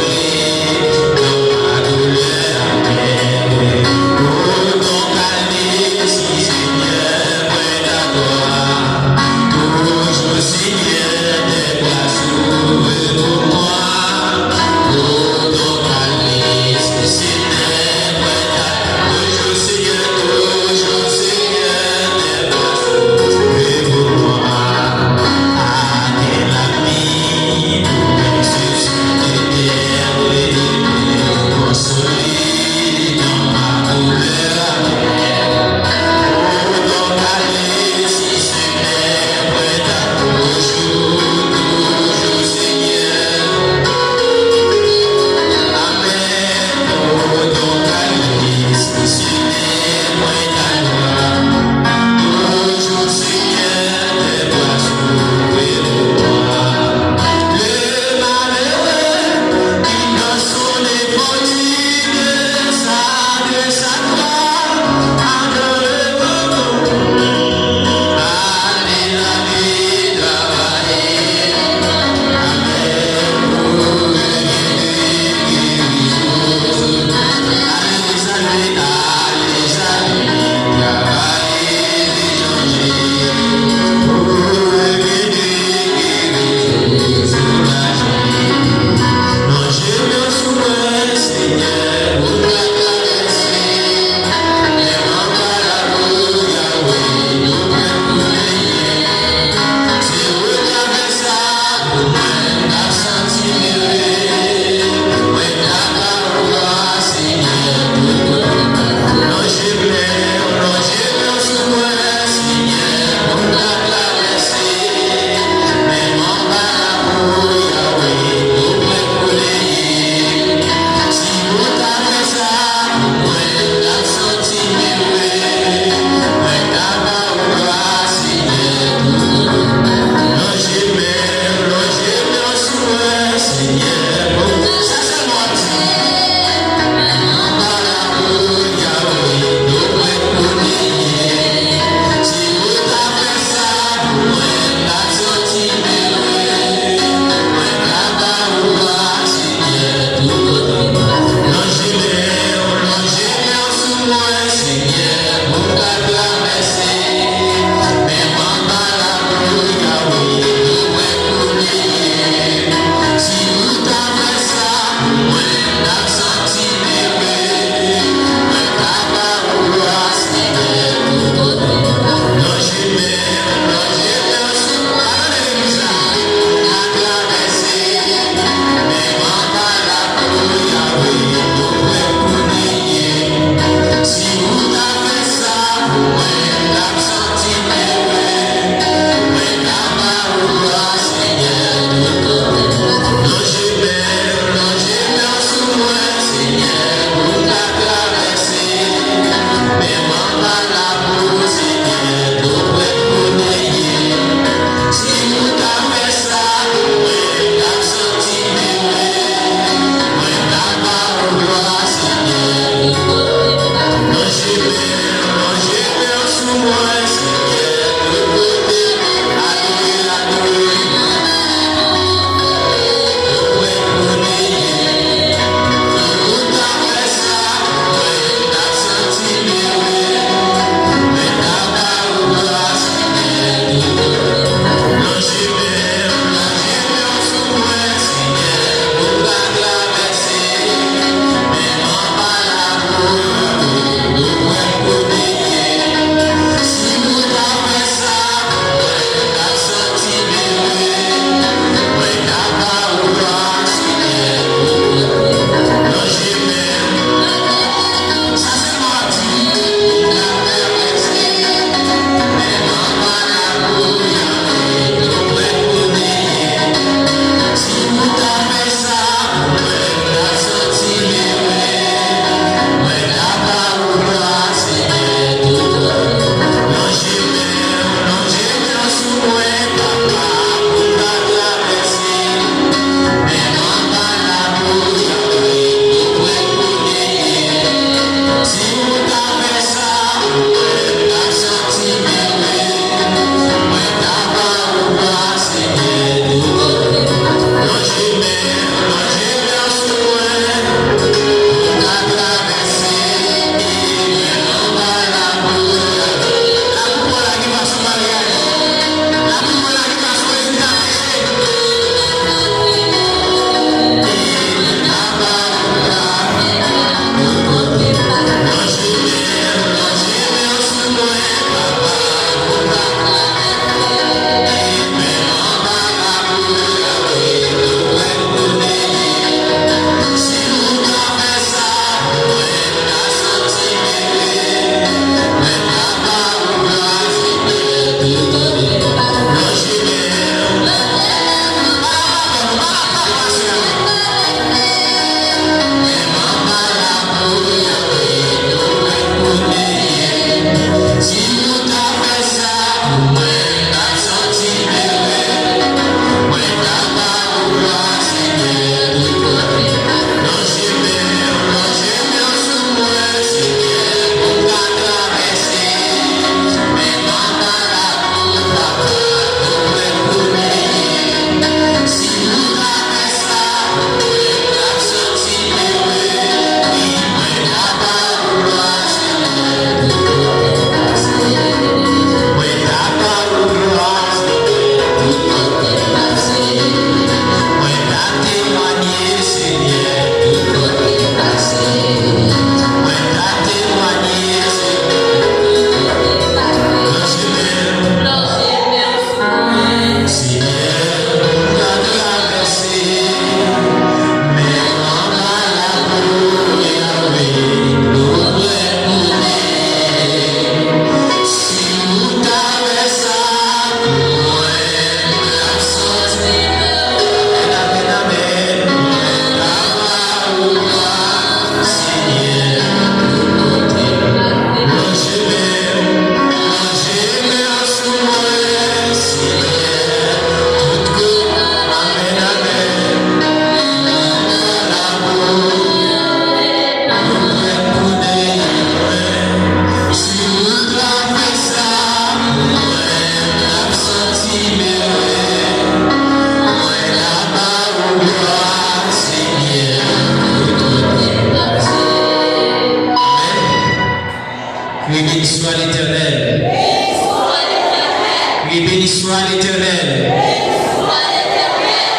soit l'Éternel.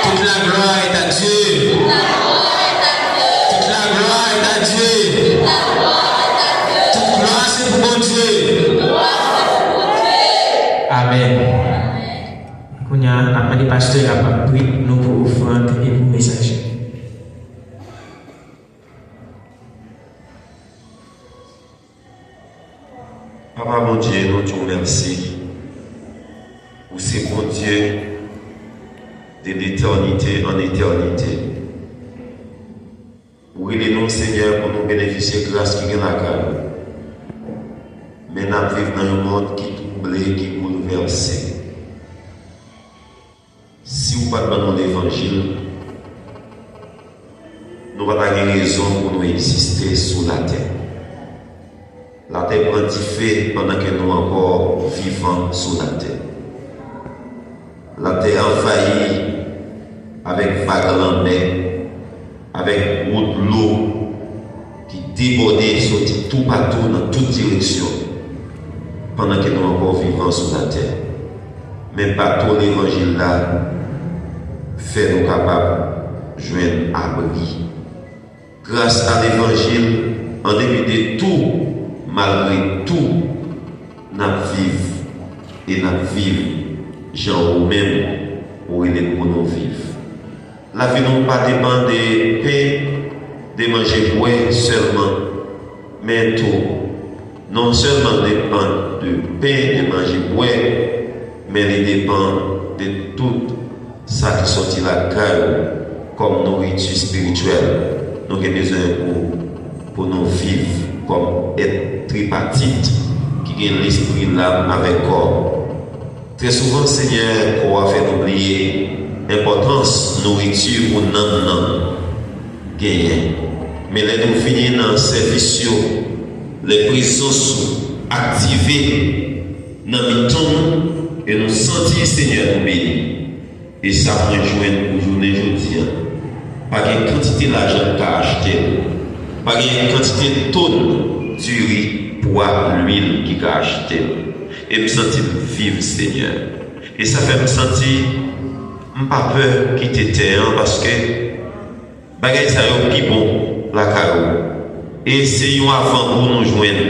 Toute la gloire est à Dieu. Toute la gloire est à Dieu. Toute gloire c'est pour mon Dieu. Amen. Qu'on a appelé pasteur à Papi, nous pour offrande et pour message. Papa mon Dieu, nous te remercions pour ces bon Dieu de l'éternité en éternité. Pour aider nous, Seigneur, pour nous bénéficier de grâce qui vient à la mais nous vivons dans un monde qui est troublé, qui est bouleversé. Si vous ne parlez pas de l'évangile, nous n'avons pas de raison pour nous exister sous la terre. La terre prend du feu pendant que nous encore vivons sous la terre. La terre envahie avec vagues en mer, avec l'eau qui débordait, sortit tout partout, dans toutes directions, pendant que nous encore vivons sous la terre. Mais partout l'évangile là fait nous capables de joindre abri. Grâce à l'évangile, en dépit de tout, malgré tout, nous vivons et nous vivons, genre nous-mêmes, où il est pour nous vivre. La vie non pas dépend de pain, de manger boire seulement, mais tout. Non seulement dépend de pain, de manger boire, mais il dépend de tout ça qui sortit la caille comme nourriture spirituelle. Nous avons besoin pour nous vivre comme être tripartite qui gagne l'esprit, l'âme avec corps. Très souvent, Seigneur, pour faire oublier l'importance de la nourriture ou non gagner. Mais là, nous finissons dans le service, les présences activées dans le temps et nous sentir, Seigneur, nous bénir. Et ça nous rejoint pour journée aujourd'hui. Pas de quantité d'argent qu'à acheter, pas de quantité de tonnes du riz pour l'huile qui a acheté. Et me sentir vivre, Seigneur. Et ça fait me sentir pas peur quitter terre parce que bagay ça yo qui bon la carreau. Et c'est un avant pour nous joindre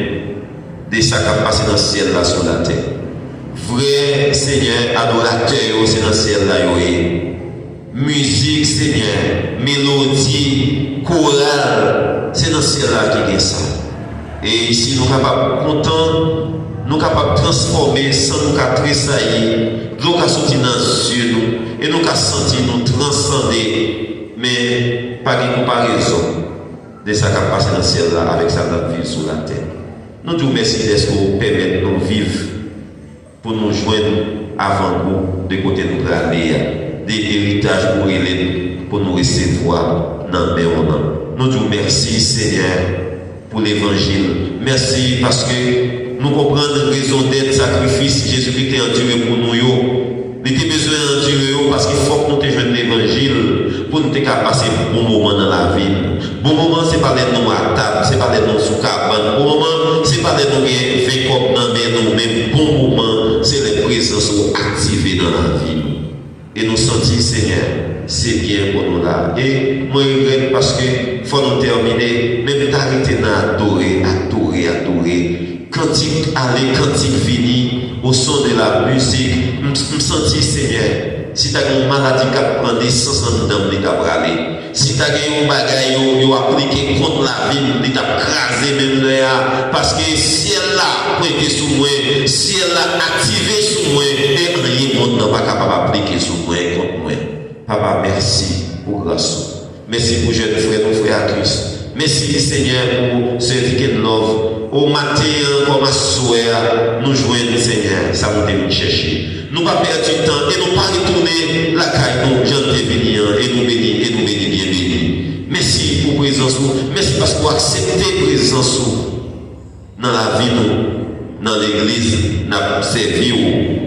de ça qui a passé dans le ciel là sur la terre. Vrai Seigneur, adorateur, c'est dans le ciel là yo. Musique, Seigneur, mélodie, chorale, c'est dans le ciel là qui gagne ça. Et ici, nous sommes capables de contents, nous sommes capables de transformer sans nous tressaillir, nous sommes sortis dans les yeux, et nous sommes sentis nous transcender, mais pas de comparaison de ce qui a passé dans le ciel là avec ça dans la vie sur la terre. Nous te remercions de ce que vous permettez de nous vivre pour nous joindre avant vous, de côté de nous aller, des héritages pour nous recevoir dans le monde. Nous te remercions, Seigneur, pour l'évangile. Merci parce que nous comprenons la raison d'être sacrifice Jésus-Christ a enduré pour nous. Il était besoin d'endurer parce qu'il faut que nous te joignions l'évangile pour nous passer un bon moment dans la vie. Bon moment, ce n'est pas d'être nous à table, ce n'est pas d'être nous sous cabane. Bon moment, ce n'est pas d'être nous bien fait comme dans nous mêmes. Bon moment, c'est les présences activées dans la vie. Et nous sentir, Seigneur, c'est bien pour nous là. Et moi, je regrette parce que faut nous terminer, même d'arrêter d'adorer. Cantique aller, cantique fini, au son de la musique, me sentir, Seigneur, si tu as une maladie qui prend des sens en dedans, tu as bralé. Si tu as un bagage qui a appliqué contre la vie, tu as crasé même là. Parce que si elle a pointé sur moi, si elle a activé sur moi, et rien ne n'est pas capable d'appliquer sur moi contre moi. Papa, merci pour grâce. Merci pour jeune frère, mon frère à Christ. Merci Seigneur pour ce week-end love. Au matin, comme à soir, nous joignons Seigneur, ça nous devons chercher. Nous pas perdre du temps et nous pas retourner la caille, nous, gens qui viennent et nous bénis, bien bénis. Merci pour présence, merci parce que vous acceptez présence dans la vie, nous, dans l'église, dans le service,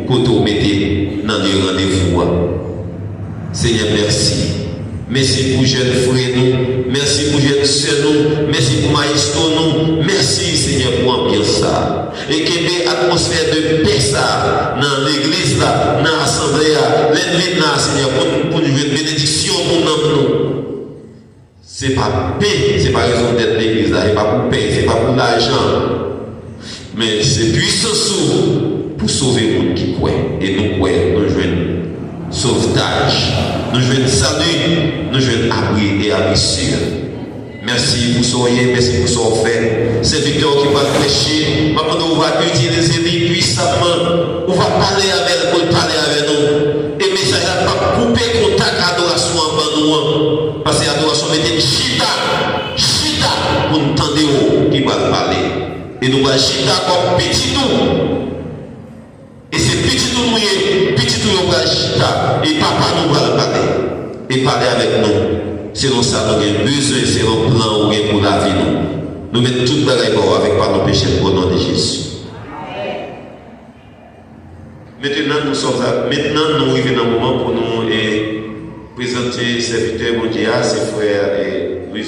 quand vous mettez dans les rendez-vous. Seigneur, merci. Merci pour jeunes frères nous. Merci pour jeunes sœurs nous. Merci pour maestro nous. Merci Seigneur pour ambiance ça. Et qu'il y ait atmosphère de paix ça dans l'église là, dans l'assemblée là, l'église là, Seigneur, pour nous une bénédiction pour nous. C'est pas paix, c'est pas raison d'être l'église là, c'est pas pour paix, c'est pas pour l'argent. Mais c'est puissance pour sauver le monde qui croit. Et nous croyons, nous jouons sauvetage, nous jouons salut, nous jouons abri et abri sûr. Merci pour ce rien, merci pour ce fait. C'est Victor qui va prêcher. Maintenant, on va utiliser lui puissamment. On va parler avec nous, parler avec nous. Et mais ça ne va pas couper contact adoration avant nous. Parce que l'adoration était chita pour nous tendre qui va parler. Et nous allons chita comme petit nous. Et c'est petit nous va chita. Et papa nous va parler. Et parler avec nous. Selon ça, nous avons besoin, c'est un plan pour la vie. Nous mettons tout le avec par nos péchés au nom de Jésus. Maintenant, nous arrivons dans le moment pour nous présenter serviteur mondial, ses frères Louis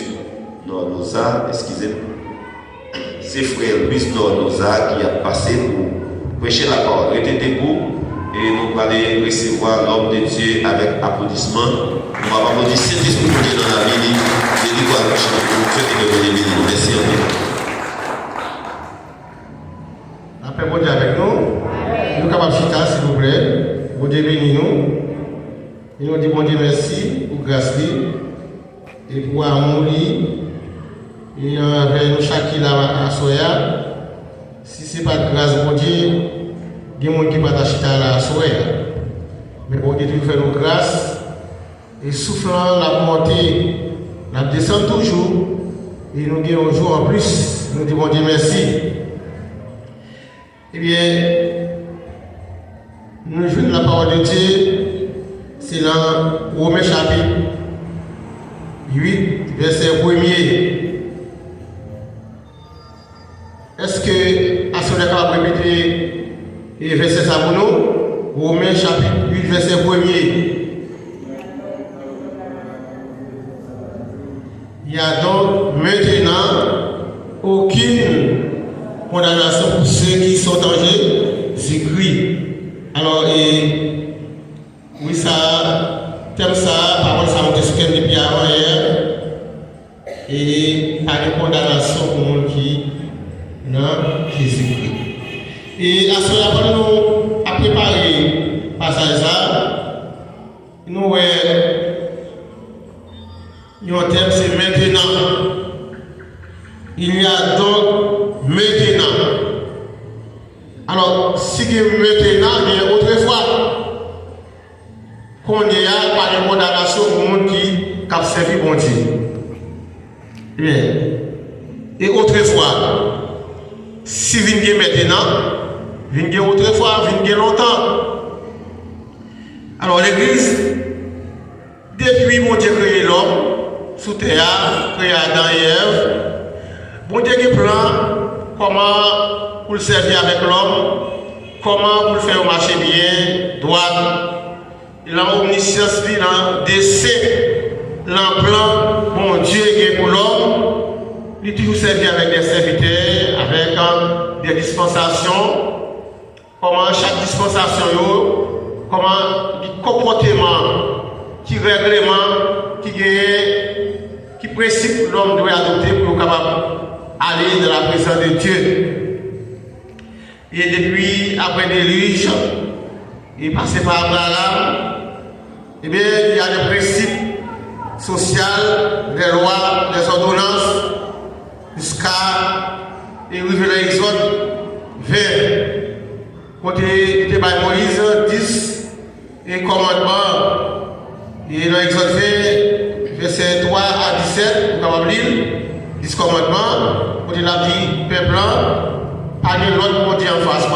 Nornoza, excusez-moi, ses frères Louis Nornoza qui a passé pour prêcher la parole. Restez debout et nous allons recevoir l'homme de Dieu avec applaudissement. On va applaudir Saint-Esprit pour Dieu dans la vie. Je dis quoi, merci à vous. Après, bon Dieu avec nous. Nous sommes capables de chita, s'il vous plaît. Bon Dieu bénis nous. Et nous disons bon Dieu merci pour grâce et pour amour. Et avec nous chaque là à Soya. Si ce n'est pas de grâce, bon Dieu, il y a des gens qui ne peuvent pas chita là à Soya. Mais bon Dieu, tu fais nos grâces. Et soufflant la montée, la descend toujours. Et nous gagnons un jour en plus. Nous disons bon Dieu merci. Eh bien, nous jouons la parole de Dieu. C'est dans Romains chapitre 8, verset 1er. Est-ce que, à ce moment-là, on va répéter le verset ça pour nous? Romains chapitre 8, verset 1er. Il n'y a donc maintenant aucune condamnation pour ceux qui sont en Jésus-Christ. Alors, oui, ça, thème ça, parole ça m'a expliqué depuis avant hier. Et pas de condamnation pour le monde qui dans Jésus-Christ. Et à ce moment-là, nous avons préparé le passage ça. Nous le thème c'est maintenant. Il y a donc maintenant. Alors, si il y a maintenant, il y a autrefois qu'on y a pas de condamnation pour le monde qui a servi bon Dieu. Bien. Et autrefois, si vous venez maintenant, vous venez autrefois, vous venez longtemps. Alors, l'Église, depuis mon Dieu créé l'homme, sous terre, créé Adam et Ève, bon Dieu qui prend comment pour le servir avec l'homme, comment pour le faire marcher bien, droit. Il a omniscience, il a décès, l'emplan, bon Dieu qui est pour l'homme, il toujours servi avec des serviteurs, avec des dispensations, comment chaque dispensation, comment le comportement, qui règlement, qui principe l'homme doit adopter pour être capable d'aller dans la présence de Dieu. Et depuis, après des déluge, il passé par Abraham, eh bien, il y a des principes sociaux, des lois, des ordonnances, jusqu'à arriver à l'Exode 20. Côté de Moïse 10 et commandement. Et dans l'Exode 20, verset 3 à 17, vous pouvez lire 10 commandements. Côté la vie, peuple, pas de l'autre bon Dieu en face.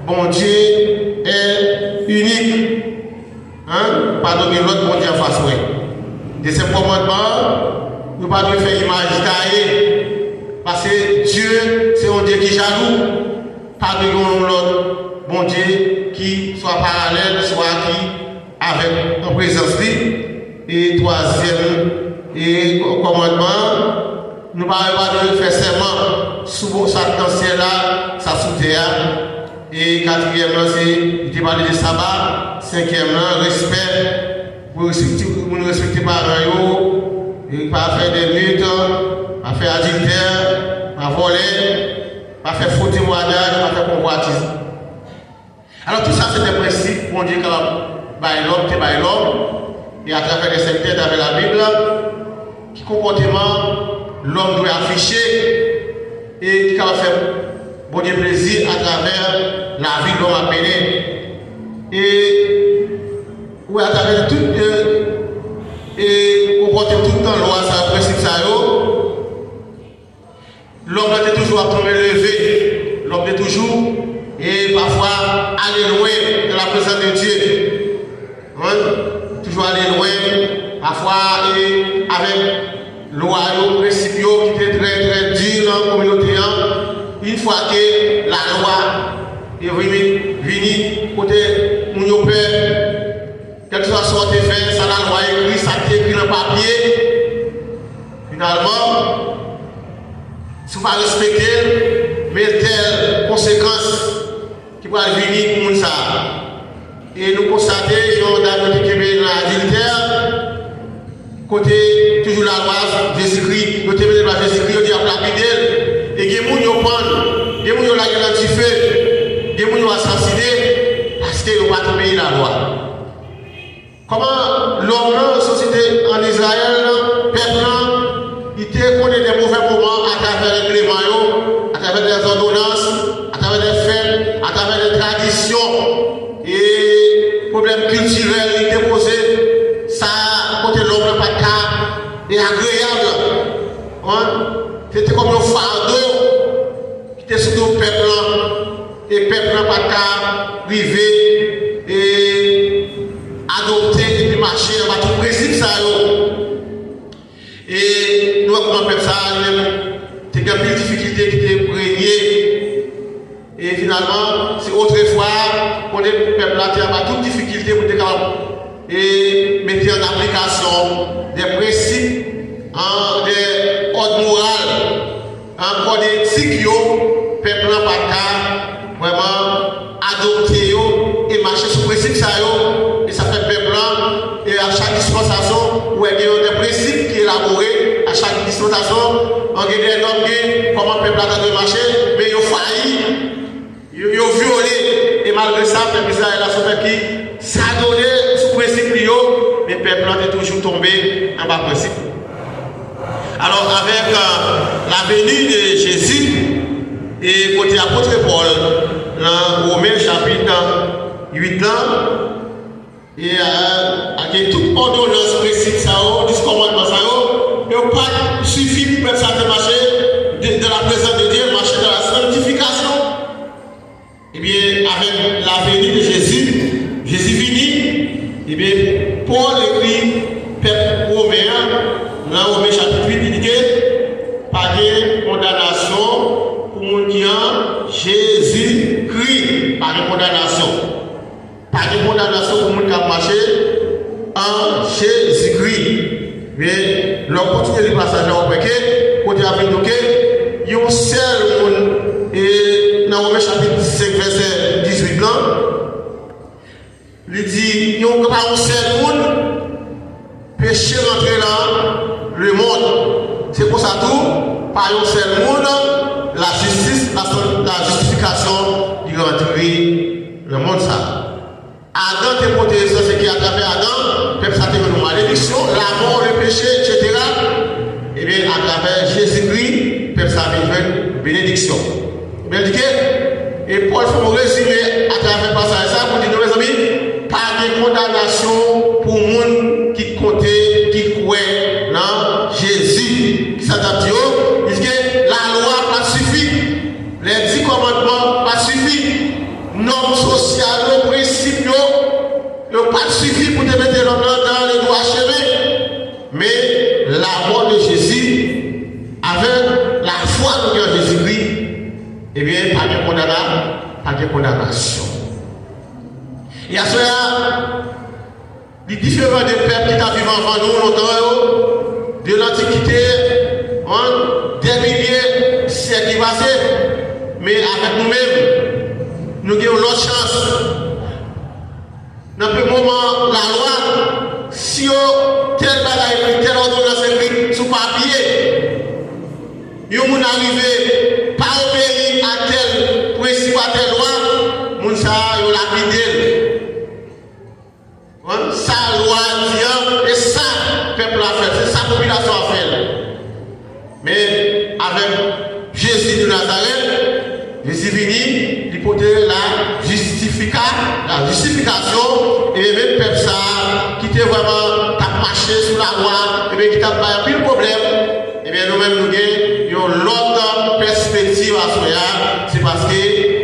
Bon Dieu est unique. Hein? Pas de l'autre bon Dieu en face. De ces commandements, nous ne pouvons pas faire image taillée. Parce que Dieu, c'est un Dieu qui est jaloux. Pas de l'autre bon Dieu qui soit parallèle, soit qui avec en présence. et troisième et commandement, nous parlons de faire serment sous sa ancienne là, sa sous-terre. Et quatrièmement, c'est de parler de sabbat. Cinquièmement, respect. Pour nous respecter par eux, et pas faire des luttes, pas faire adultère, pas voler, pas faire faux témoignage, pas faire convoitise. Alors tout ça, c'est des principes qu'on dit que l'homme, c'est l'homme. Et à travers les secteurs, à travers la Bible, qui comportement l'homme doit afficher et qui va faire bon Dieu plaisir à travers la vie de l'homme appelé. Et oui, à travers tout et comporter tout le temps loi, ça principe ça l'homme est toujours à tomber levé, l'homme est toujours et parfois aller loin de la présence de Dieu. Hein? Toujours aller loin, parfois et avec loi, principe qui était très dur dans la communauté. Une fois que la loi est venue côté mon père, quel que soit ce que fait, ça la loi écrit, ça écrit dans le papier. Finalement, si vous ne respectez pas, mais telle conséquence qui va venir pour nous ça. Et nous constatons que dans notre Québec, l'adultère, côté toujours la loi, Jésus-Christ, nous avons la Jésus-Christ, on dit à lapider, et que nous avons pris, que nous avons identifié, que nous avons assassiné, parce que nous n'avons pas obéi la loi. Comment l'homme, la société en Israël, peuple, il était connu des mauvais moments à travers les cléments, à travers les ordonnances, à travers les fêtes, à travers les traditions et problèmes culturels, il était posé. Ça, côté l'homme, pas de cas, et agréable. Hein? C'était comme un fardeau qui était sur le peuple, et le peuple n'a pas de cas, privé, et adopté, et puis marcher, on va tout principe ça. Et nous, comme on fait ça, il y a plus de difficultés qui étaient régnées. Et finalement, c'est autrefois, on est le peuple là, il y a toute difficulté pour être capable et mettre en application des principes, des ordres moraux, encore des éthiques, le peuple n'a pas qu'à vraiment adopter et marcher sur le principe ça. Et ça fait peuple là, et à chaque dispensation, où il y a des principes qui sont élaborés, à chaque dispensation, on a des normes, comment le peuple a de marcher, mais ils ont failli, ils ont violé, et malgré ça, le peuple Israël a sauvé qui s'adonné sous principe, mais le peuple est toujours tombé en bas principe. Alors, avec la venue de Jésus, et côté apôtre Paul, dans Romains chapitre 8 ans, et avec toute ordonnance précise, du commandement, il n'y a pas suffit pour ça de marcher de la présence de Dieu, marcher dans la sanctification. Et bien, avec la venue de Jésus, Jésus venu, et bien, Paul écrit, peuple romain, dans Romains chapitre 8, il dit que pas de condamnation pour mon Dieu, Jésus-Christ, pas de condamnation. Pas de condamnation pour mon qui a marché en Jésus-Christ. Mais l'on continue le passage là, pour dire avec nous que il y a un seul monde, et dans Romains chapitre 5, verset 18 ans, il dit, il y a un seul monde, péché rentrer dans le monde. C'est pour ça tout, par un seul monde, la justice, la justification du rentrer le monde ça. Adam t'est porté ça, c'est qui à travers Adam, peuple ça t'est une malédiction, la mort, le péché, etc. Et bien à travers Jésus-Christ, peuple ça a une bénédiction. Bien dit et Paul fait un résumé à travers le passage ça pour dire, mes amis, pas de condamnation pour les gens qui comptent, qui croient dans Jésus, qui s'adaptent. Il dit que la loi pas suffit, les 10 commandements pas suffit, normes sociales, principes, pas suffit pour te mettre l'homme dans les droits chemins. Mais la mort de Jésus, avec la foi de Jésus-Christ, eh bien, pas de condamnation. Et à cela, les différents des peuples qui vivent avant nous longtemps, de l'Antiquité, des milliers de siècles passés, mais avec nous-mêmes, nous avons l'autre chance. Dans le moment, la loi, si tel bagage, tel ordonnance écrite sous papier, vous arrivez pas obéir à tel principe, à telle loi, vous avez lapidé. Ça, loi dit, et ça, peuple a fait, c'est ça, population a fait. Mais avec Jésus de Nazareth, Jésus venu, il portait la justification, et même peuple ça, qui était vraiment marché sous la loi, et bien qui t'a pas pris le problème, et bien nous-mêmes nous avons l'autre perspective à soi, c'est parce que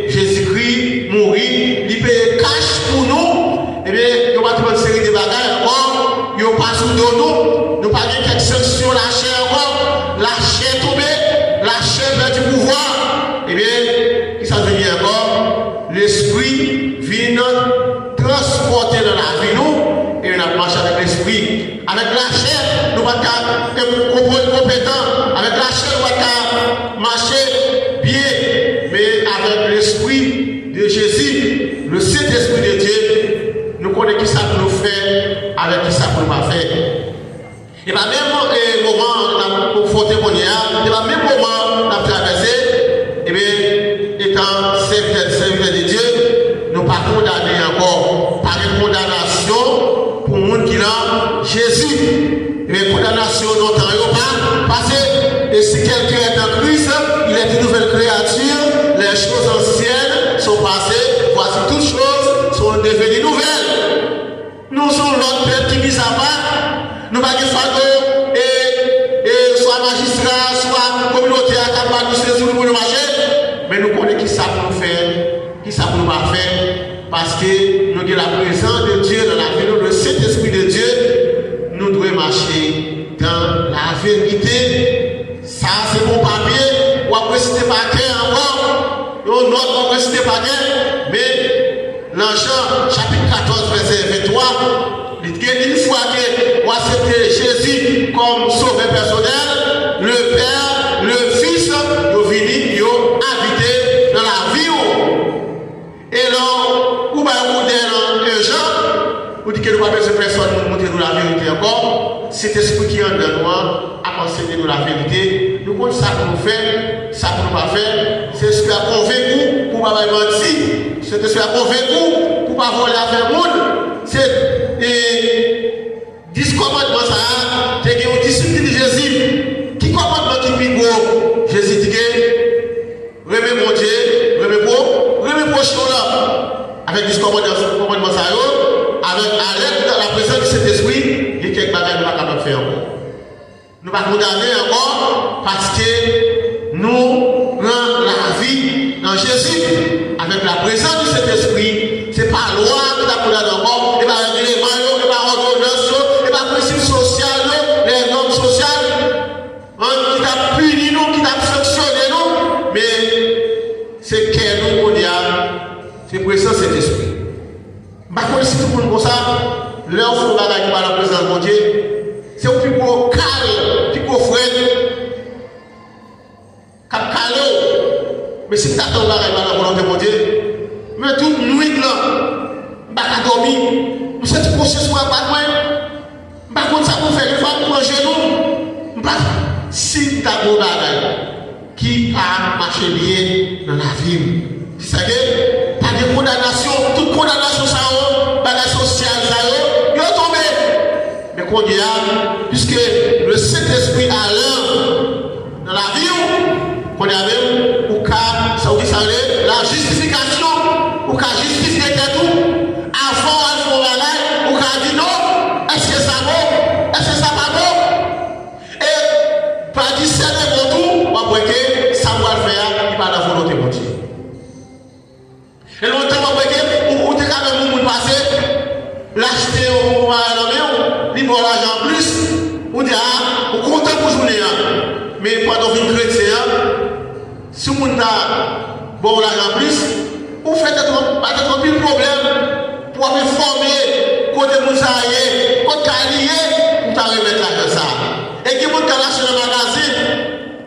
Jésus-Christ mourit, il paye cash pour nous, et bien il y a une série de bagages encore, il n'y a pas sous nous, nous pas quelques sanctions, la chair encore, la chair tombée, la chair vers du pouvoir, et bien, qui ça devient encore, l'esprit vient transporter dans la vie nous, et on a marché avec l'esprit. Avec la chair, nous ne pouvons pas être compétents. Avec la chair, nous ne pouvons pas marcher bien. Mais avec l'esprit de Jésus, le Saint-Esprit de Dieu, nous connaissons qui ça pour nous faire, avec qui ça pour nous pas faire. Et bien, même moment, pour faut témoigner, et bien, même moment, on a traversé, et bien, étant serviteur de Dieu, nous ne pas condamner encore par une condamnation pour le monde qui l'a Jésus. Mais condamnation longtemps pas passé. Et si quelqu'un est en Christ, il est une nouvelle créature, les choses anciennes sont passées, voici toutes choses sont devenues nouvelles. Nous sommes l'autre peuple qui mise à part, nous ne pouvons pas et soit magistrat, soit communautaire, capable de se sur le marché, mais nous connaissons qui ça pour nous faire, qui ça pour nous pas faire, parce que nous avons la présence de Dieu dans la vie, le Saint-Esprit de Dieu, nous devons marcher dans la vérité. Ça, c'est mon papier, ou après c'était pas clair encore, ou non, après c'était pas clair, mais l'Jean, chapitre 14, verset 23, il dit qu'une fois que vous acceptez Jésus comme sauveur personnel, le Père, le Fils, vous venez, vous habitez dans la vie. Et là, vous avez un Jean, vous dites que nous n'avons pas besoin de personne pour montrer nous la vérité encore. Cet esprit qui est en nous a enseigné nous la vérité. Nous comptons ça pour nous faire, ça pour nous pas faire. C'est ce qui a convaincu pour ne pas mentir. C'est ce qui a convaincu pour ne pas voler affaire monde. C'est 10 commandements ça. C'est une discipline de Jésus. Qui commandement qui est gros? Jésus dit que remets mon Dieu, remets prochain là. Avec 10 commandements ça, avec à l'aide de la présence de cet esprit, il y a quelques bagages nous ne pouvons pas faire encore. Nous ne pouvons pas condamner encore parce que nous rendons la vie dans Jésus avec la présence de cet esprit. Ce n'est pas la loi qui t'a condamné encore, et pas l'élément, et pas ordonnance, et pas principe social, les normes sociales, qui t'a puni nous, qui t'a sanctionné nous, mais c'est qu'elle nous qu'on y a, c'est présence de cet esprit. Par contre, si tout le monde comme ça, leur faut bagaille par la présence de Dieu, c'est au plus gros calme, plus gros frère, cap calme. Mais si tu attends bagaille par la volonté de Dieu, mais toute nuit là, pas qu'à dormir, nous sommes ce processus à pas loin. Par contre, ça vous fait une fois pour manger nous. Si tu as un bagaille qui a marché bien dans la vie, tu sais que pas de condamnation, toute condamnation ça bagage social ça il est tombé. Mais qu'on y a, puisque le Saint-Esprit a l'œuvre dans la vie, qu'on y a même au cas, ça vous dit ça la justification, au cas justifier tout, avant elle faut aller, au cas dit non, est-ce que ça vaut, est-ce que ça pas bon? Et pas discerner pour tout, on va voir que ça va le faire, il va la volonté de Dieu. Et longtemps, on va voir que, ou t'es quand même pour passer, l'acheter au moment il bon l'argent plus, ou dit, ah, on content pour jouer, mais pendant une chrétien, si on a bon l'argent plus, ou faites pas de problème pour me former, côté Moussaïe, côté Kalié, on t'a remettre là ça. Et qui monte là sur le magazine,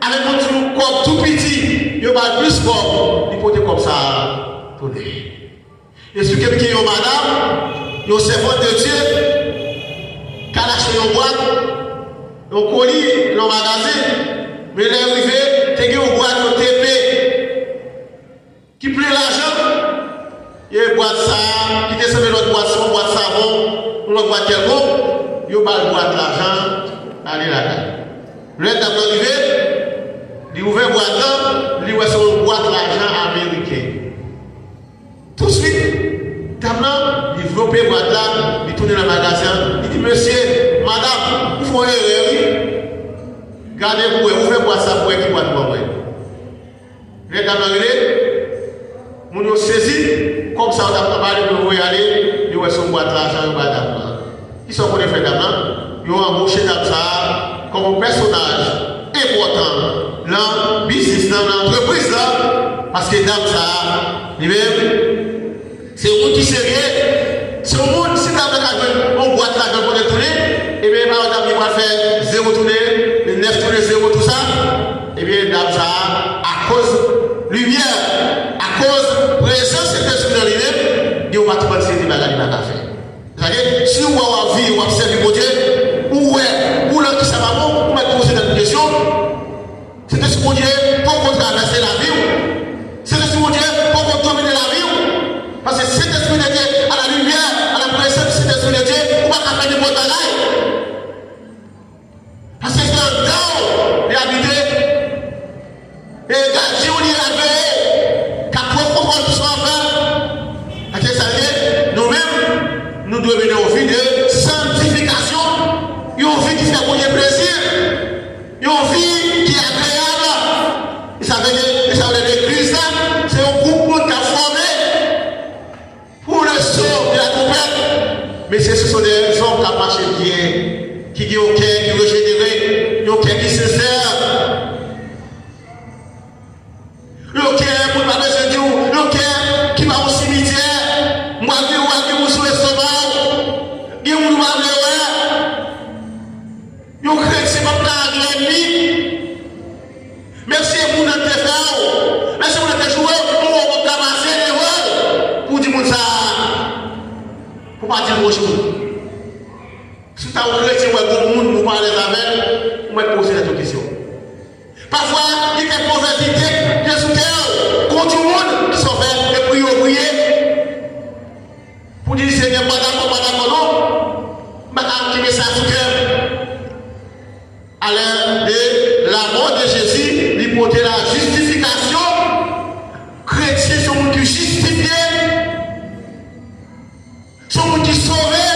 avec mon corps tout petit, il va plus fort, il peut comme ça tourner. Et ce que qui est madame, le servant de Dieu, qui a lâché une boîte, un colis dans le magazine, mais il est arrivé, il y a une boîte de TP qui prend l'argent, il y a une boîte ça, qui descend l'autre boîte, une boîte savon, une autre boîte quelconque, il y a une boîte l'argent, allez là-dedans. Le dame arrivé, il ouvre une boîte là, il ouvre une boîte l'argent américain. Tout de suite, dame il développe une boîte là, il tourne dans le magasin, il dit monsieur, madame, il faut une erreur. Gardez-vous, ouvrez boîte ça pour qui boîte pour moi. Le dame arrivé, on nous saisit, comme ça on a parlé de vous y aller, il ouvre son boîte l'argent, il va dame. Ils sont connus fait dame, ils ont embauché dame ça comme un personnage important dans le business, dans l'entreprise là, parce que dame ça, lui-même, c'est un monde qui sérieux, c'est un monde, si dame on boîte là, on va tourner, et bien dame il va faire 0 tourner, 9 tourner, 0 tout ça, et bien dame ça, à cause lumière, à cause présence de cette dans lui-même, il va tout passer des bagages à faire. C'est-à-dire, si vous avez envie, vous avez servi pour Dieu, ou là qui ça va bon, vous mettez posé dans une question, c'était ce qu'on dit pour qu'on traverse la vie, c'était ce qu'on dit pour qu'on domine la vie, parce que cet esprit de Dieu, à la lumière, à la présence de cet esprit de Dieu, on va faire des bonnes bagailles. Parce que c'est un don et habité, et gardez on y la veille, qu'à comprendre tout ça en fait, à ça nous-mêmes, nous devons venir au vie de sanctification, une vie qui fait pour le plaisir, une vie qui est agréable. Et ça veut dire l'église, c'est un groupe qui a formé pour le sort de la compète. Mais ce sont des hommes qui ont marché bien, qui ont un cœur qui régénéré, qui ont un cœur qui se sert. Le cœur pour ne pas besoin de Dieu, le cœur qui va au cimetière, moi qui vous souhaite ce mal, qui vous va le vous chrétien comme la l'ennemi. Merci pour notre faire, merci pour notre joueur, pour vous ramasser les rôles, pour dire ça, pour pas dire bonjour. Si tu as un chrétien ou un monde, vous parlez avec, vous me posez cette question. Parfois, il y a des mauvaises idées, des soutiens contre tout le monde qui sont faits et prier. Pour dire Seigneur, pas d'accord, non. Madame qui met ça sous cœur. À l'heure de la mort de Jésus, il portait la justification. Chrétiens sont monde qui justifiés. Sont monde qui sauvés.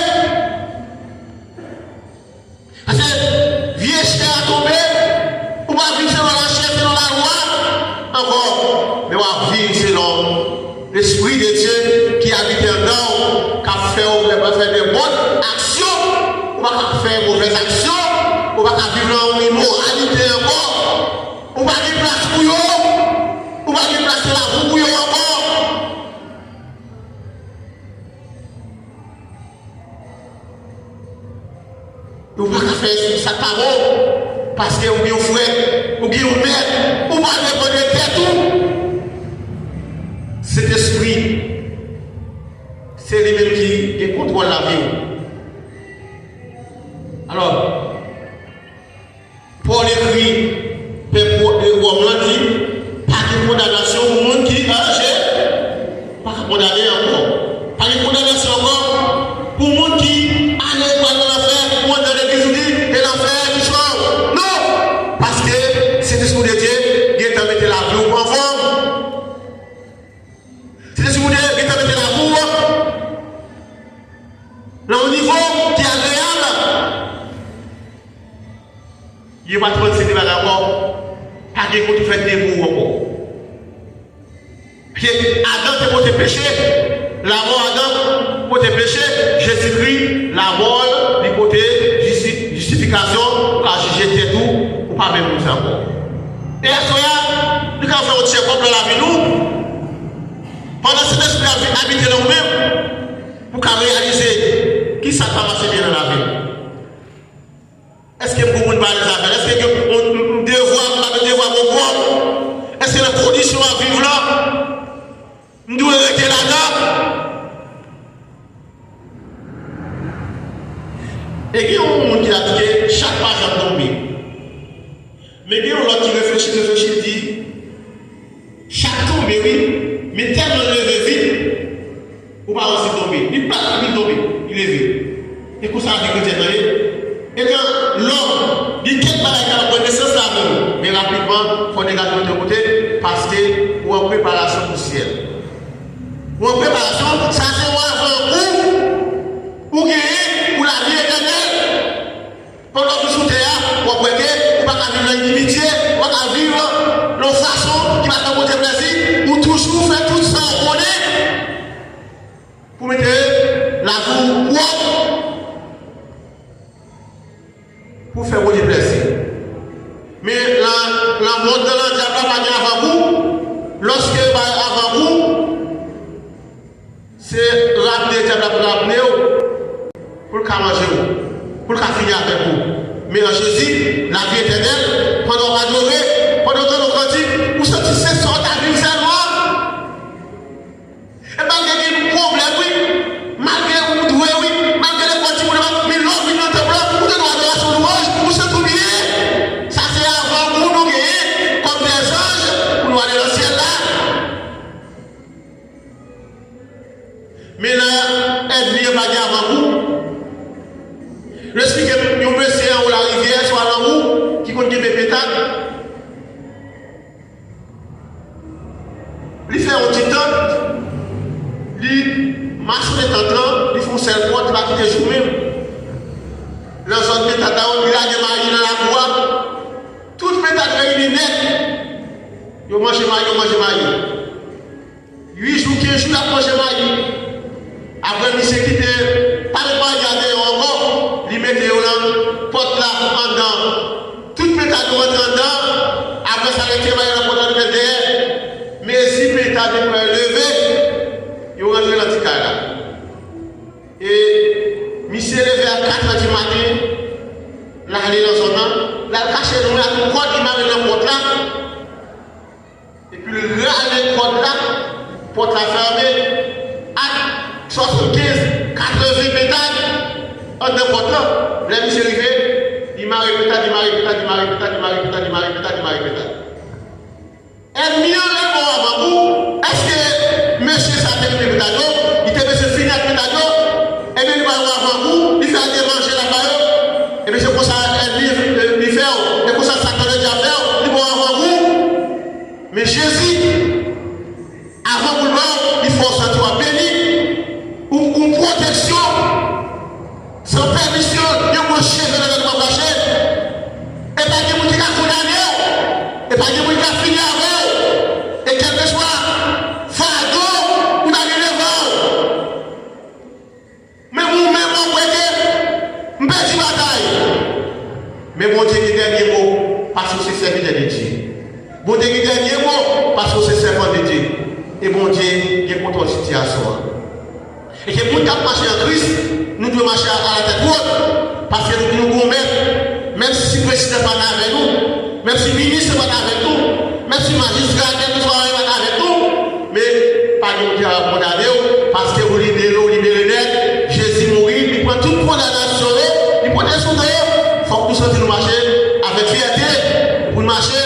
Parce que vieux cher a tombé. On va vivre selon la chair, selon la loi. Encore, mais on va vivre selon l'Esprit de Dieu qui habite en nous, qui a fait des bonnes actions, on va faire de mauvaises actions, on va vivre dans une immoralité encore, on va faire place pour eux, on va faire place pour la pour eux encore. On va faire ça par bon, parce que on a un frère, on a un mère, on va reconnaître tout. Cet esprit, c'est lui-même qui contrôle la vie. Alors, Paul écrit, Rome l'a dit, pas de condamnation au monde qui a âgé, pas de condamner encore. Pas de condamnation encore pour le monde qui a allé dans l'enfer, pour dans l'église et l'enfer qui sort. Non! Parce que c'est l'esprit de Dieu qui a mis la vie en forme. C'est l'esprit de Dieu qui a mis la vie là au niveau qui est agréable. Il va te dire encore, pas de vous faire des mots encore. Adam te pour te pécher, la mort Adam pour te pécher, Jésus-Christ, la mort, du côté justification, car j'étais tout, ou pas même nous encore. Et à ce moment-là, nous avons fait un check-up dans la vie nous, pendant cet esprit habité dans nous-mêmes, pour réaliser qui ça va marcher bien dans la vie? Est-ce que vous pouvez parler des affaires? Est-ce que vous devez devoir mon corps? Est-ce que la condition à vivre là? Nous devons rester là-dedans? Et il y a un monde qui a dit que chaque page a tombé. Mais il y a un autre qui réfléchit, dit chaque tombé, oui, mais tellement levé vite, ou pas aussi tomber. Il ne peut pas tomber, il est vite. Et pour ça, on dit que et quand l'homme dit quelle bagaille qui a la connaissance là, mais rapidement, il faut négatif de côté parce que ou en préparation pour le ciel. Ou en préparation, ça c'est un coup ou gagner pour la vie éternelle. Pendant que vous sous terre, vous pouvez pas vivre l'intimité, vous pas vivre de façon qui va t'apporter plaisir, ou toujours faire tout ça en pour mettre la vie pour faire votre plaisir. Mais la mode de la diable va venir avant vous. Lorsque va avant vous, c'est ramener diable pour ramener pour le manger, pour le finir avec vous. Mais en Jésus, la vie éternelle, pendant qu'on va adorer, pendant qu'on va cantique, vous sortissez sur ta vie seulement. Et malgré les problèmes, oui, malgré vous douez, oui, malgré les cantiques, mais l'homme vient dans le temple, vous devez adorer son louange, vous se oubliez. Ça c'est avant vous nous gagner comme des anges pour nous aller dans le ciel là. Mais là, elle vient pas avant vous. Je suis que nous monsieur ou la rivière soit dans vous qui compte des pétales. Il fait un petit temps, il marche les temps, il font seul point, il va quitter jour même. Le zone pétale, il a des mailles dans la voie. Toute pétale réunie net. Il mange maille. 8 jours, 15 jours, il a mangé maille. Après, il s'est quitté, pas de pas regarder encore, il mettait dans porte là en dedans. Toute pétale rentre en dedans, après ça, il va y avoir la derrière. Mais si pétale est levé, il rentre dans le là. Et monsieur levé à 4h du matin, là, il est dans son temps, là, il cache le nom, il porte, il m'a mis dans porte là. Et puis, il râle porte là, porte là fermée. 75, 80 pétales, en deux portes là, le monsieur arrivé, il m'a répété. Et mieux le bon avant vous, est-ce que monsieur s'appelle le pétale, il te fait finir le pétale, et bien il va avant vous, il fait manger la balle, et bien c'est pour ça qu'il fait, et pour ça ça te le diable, il va avant vous. Mais Jésus, avant vous le voir, il faut sentir béni. Ou protection, sans permission, il y a un chef de la caché. Et pas de monde qui a condamné, et pas de monde qui a fini avec, et quel que soit, fardeau, ou d'aller devant. Mais vous-même, vous pouvez me faire bataille. Mais bon Dieu qui dernier mot, parce que c'est serviteur de Dieu. Bon Dieu qui dernier mot, parce que c'est servant de Dieu. Et bon Dieu, il est contre la situation. Et que pour marcher en Christ, nous devons marcher à la tête haute. Parce que nous devons mettre, même si le président n'est pas avec nous, même si le ministre n'est pas avec nous, même si le magistrat n'est pas avec nous, mais pas de condamner, parce que vous libérez net, Jésus mourit, il prend toute condamnation, il prend des souvenirs. Il faut que nous sortions marcher avec fierté, pour marcher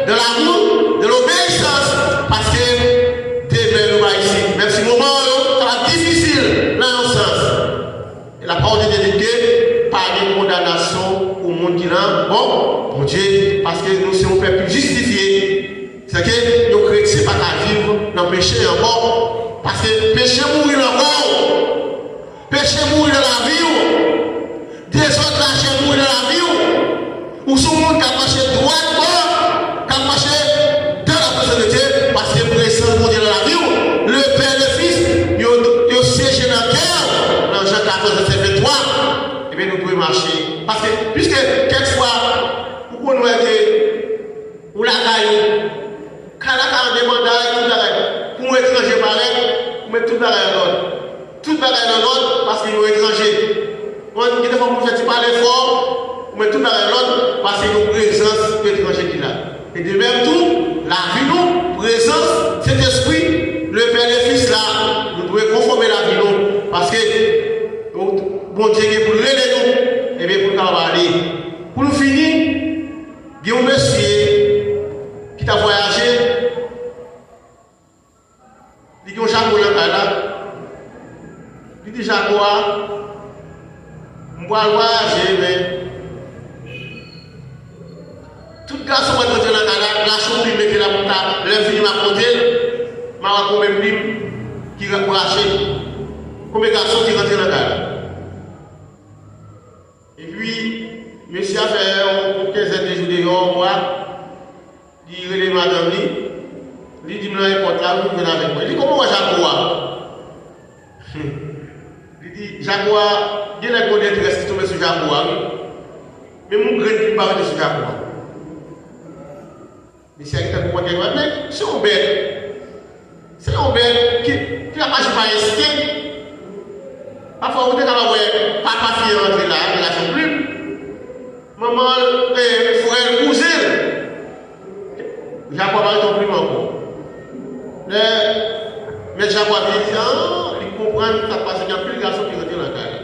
de l'amour, de l'obéissance, parce que demain nous va ici. Même si le moment difficile dans le sens. Et la parole de Dieu dit par des condamnations au monde qui l'a. Bon, mon Dieu, parce que nous sommes un peuple justifié. C'est que nos chrétiens ne sont pas vivre dans le péché encore. Parce que le péché mourit encore. Péché mourit dans la vie. Des autres lâches mourir dans la vie. Ou ce monde qui a marché droit, qui a marché dans la présence de Dieu. Parce que le présent de Dieu dans la vie. Le Père et le Fils, ils siègent dans le cœur, dans Jean 14, verset 23, et bien nous pouvons marcher. Parce que, puisque quelquefois, vous connaissez, ou la caille, quand la caille demande, pour un étranger pareil, vous mettez tout dans l'ordre. Tout dans l'ordre parce qu'ils sont étrangers. présence étrangère qu'il a. Et de même tout, la vie nous, présence, cet esprit, le Père et le Fils là, nous devons conformer la vie nous. Parce que, bon Dieu, pour nous aider nous, et bien pour nous aller. Pour nous finir, il y a un monsieur qui t'a voyagé, il dit Jaco là, il dit Jaco, je vais voyager, mais tout garçon qui est rentré dans le Canada, la chambre qui mettait la montagne, l'infini m'a compté, m'a raconté même livre qui a racheté. Combien de garçons qui sont rentrés dans le Canada? Et puis, monsieur a fait une quinzaine de jours de mois, il relève madame, il dit, il porte là, vous venez avec moi. Il dit, comment Jacoua? Il dit, Jacoua, il y a des codés qui restent tombés sur Jacoua, mais mon grain qui parle de Jacoua. Mais c'est un peu de mais c'est un bête. C'est un bête qui n'a pas hésité. Parfois, vous êtes dans la web, papa fille rentre là, il n'a pas plus. Maman, il faut elle couser. Jacob va être plus encore. Mais Jacob dit, il comprend que ça passe, il y a plus de garçons qui rentrent dans la caille.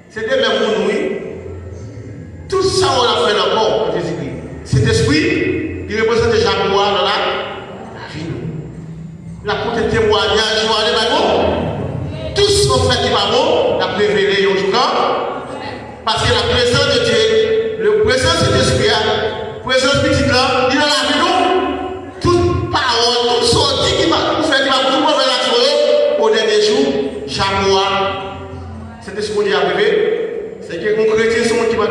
C'était même pour nous. Tout ça, on l'a fait encore en Jésus-Christ. Cet esprit, il représente Jacob dans la vie. La côté témoignage, tous ont fait qui va bon, la révélé au jour. Parce que la présence de Dieu, le présence de l'esprit, la présence petite là, il a la vie nous. Toute parole, toute sortie qui va nous faire tout le monde faire la soirée au dernier jour, Jacob. C'était ce qu'on dit à arriver. C'est que les chrétiens sont qui vont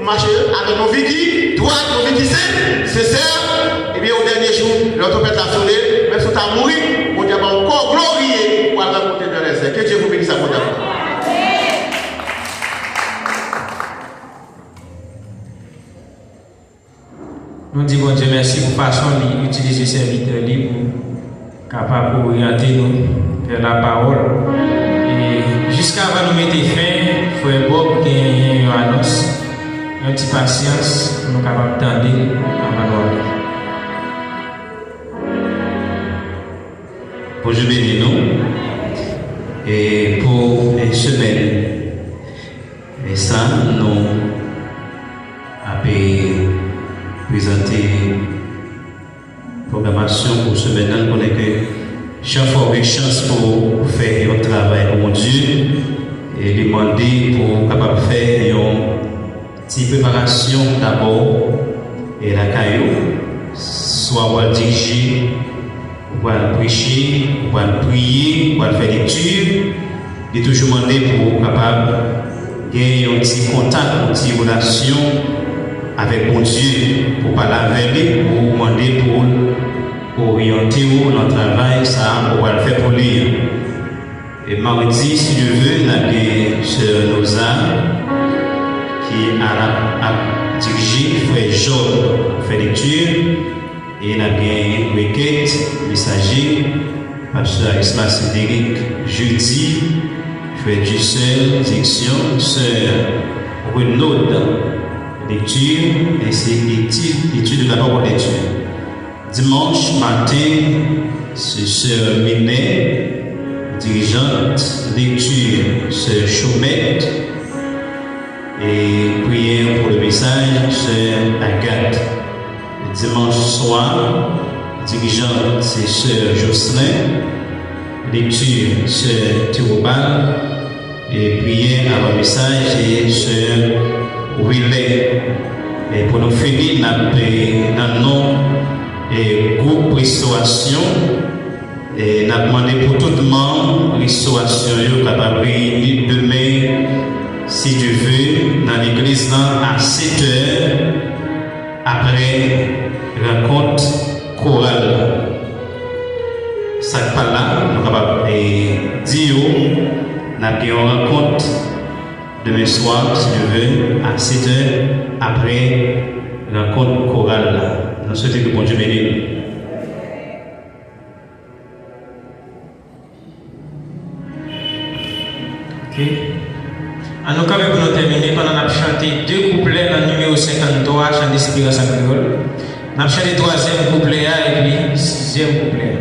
marcher avec nos vies qui droite, nos vies qui c'est ça. Et bien au dernier jour, l'autre pète la sonner, même si tu as mouru, on dit encore glorieux pour aller raconter dans les airs. Que Dieu vous bénisse à votre amour. Nous disons bon Dieu merci pour la façon d'utiliser ces serviteurs libres capables d'orienter nous vers la parole. Et jusqu'à avant de mettre fin, frère Bob, qui a une annonce, un petit patience, nous sommes capables d'attendre avant de aller. Pour je bénis nous et pour les semaines. Et ça, nous avons présenté programmation pour ce semaine. Nous connaissons que chaque fois une chance pour faire un travail pour Dieu et demander pour capable faire une petite préparation d'abord et la caillou, soit on va diriger, on va prêcher, on va prier, on va faire lecture, et toujours demander pour capable gagner un petit contact, une petite relation avec mon Dieu pour parler avec lui, pour demander pour orienter dans le travail, ça, on va le faire pour lui. Et mardi, si Dieu veut, nous avons Sœur Noza qui a dirigé Frère Job fait lecture et nous avons requête, messager, Pasteur Isma Cédric, jeudi, Frère Dussel, direction, Sœur Renaud, lecture, ainsi étude de la parole de Dieu. Dimanche matin, c'est Sœur Minet, dirigeante, lecture, Sœur Chaumette, et prière pour le message, Sœur Agathe. Dimanche soir, dirigeante, c'est Sœur Jocelyn, lecture, Sœur Thérobal, et prière avant le message, et Sœur Willet. Et pour nous finir, dans le nom et groupe restauration, et nous avons demandé pour tout le monde restauration capable de demain, si Dieu veut, dans l'église à 7 heures après rencontre chorale. Ça pas là, nous sommes capables de dire, nous avons une rencontre demain soir, si Dieu veut, à 7 heures après rencontre chorale. Nous souhaitons que bon Dieu bénisse. Ok. En nous, quand même, pour nous terminer, pendant qu'on a chanté 2 couplets dans le numéro 53, chant d'espérance en créole. Nous avons chanté 3e couplet et puis 6e couplet.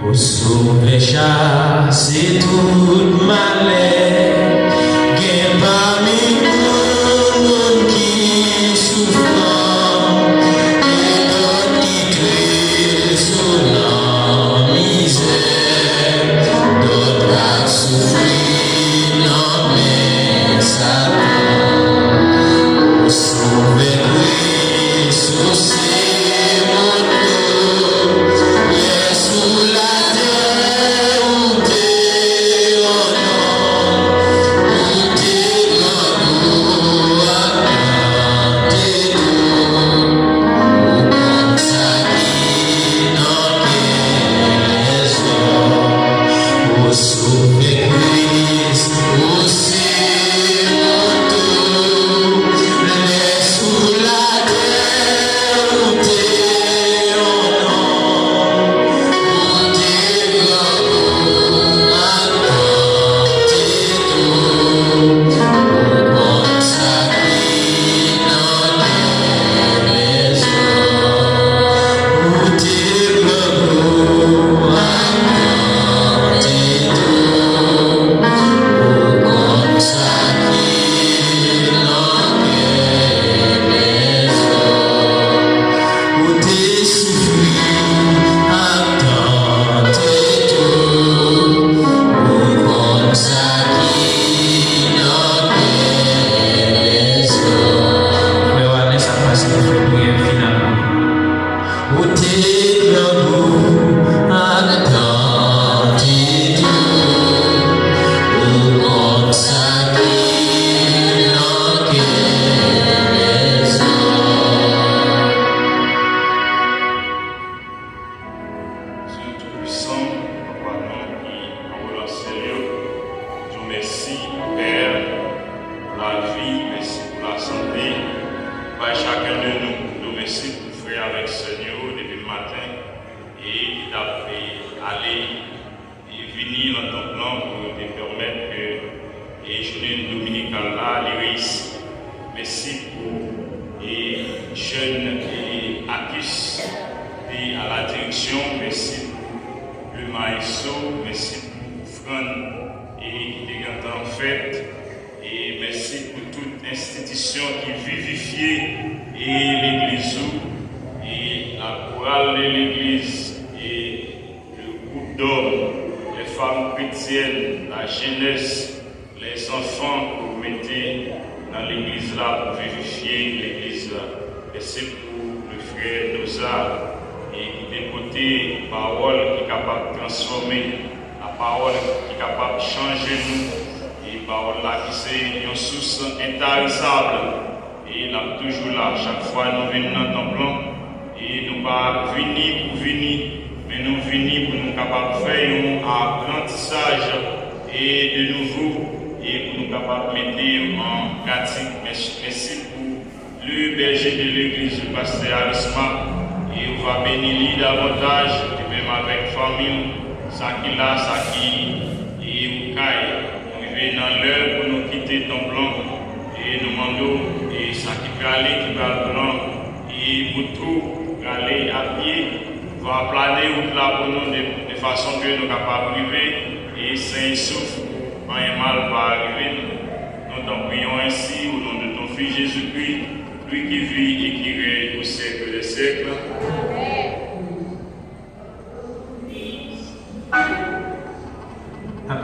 Pour sauver chasser tout malheur, gain parmi nous qui souffrent, et d'autres qui crient sous la misère, d'autres à souffrir dans mes sacs. Pour sauver Christ, c'est mon Dieu, laisse sous la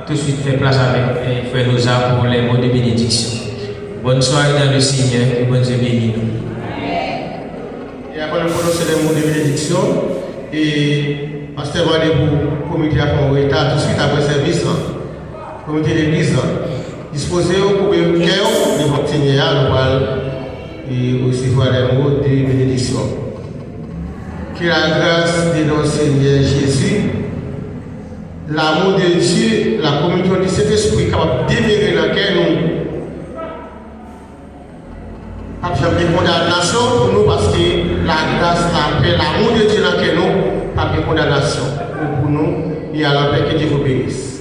Tout de suite fait place avec Frère Noza pour les mots de bénédiction. Bonne soirée dans le Seigneur et bonne Dieu bénis nous. Et après, nous prononcer les mots de bénédiction et Pasteur va aller pour le comité à État tout de suite après le service. Le comité de l'église disposé pour que le cœur de votre Seigneur nous recevoir les mots de bénédiction. Que la grâce de notre Seigneur Jésus, l'amour de Dieu, la communion de cet esprit capable de demeurer dans le cœur nous. Pas de condamnation pour nous parce que la grâce, la paix, l'amour de Dieu dans le cœur nous, pas de condamnation pour nous et à la paix que Dieu vous bénisse.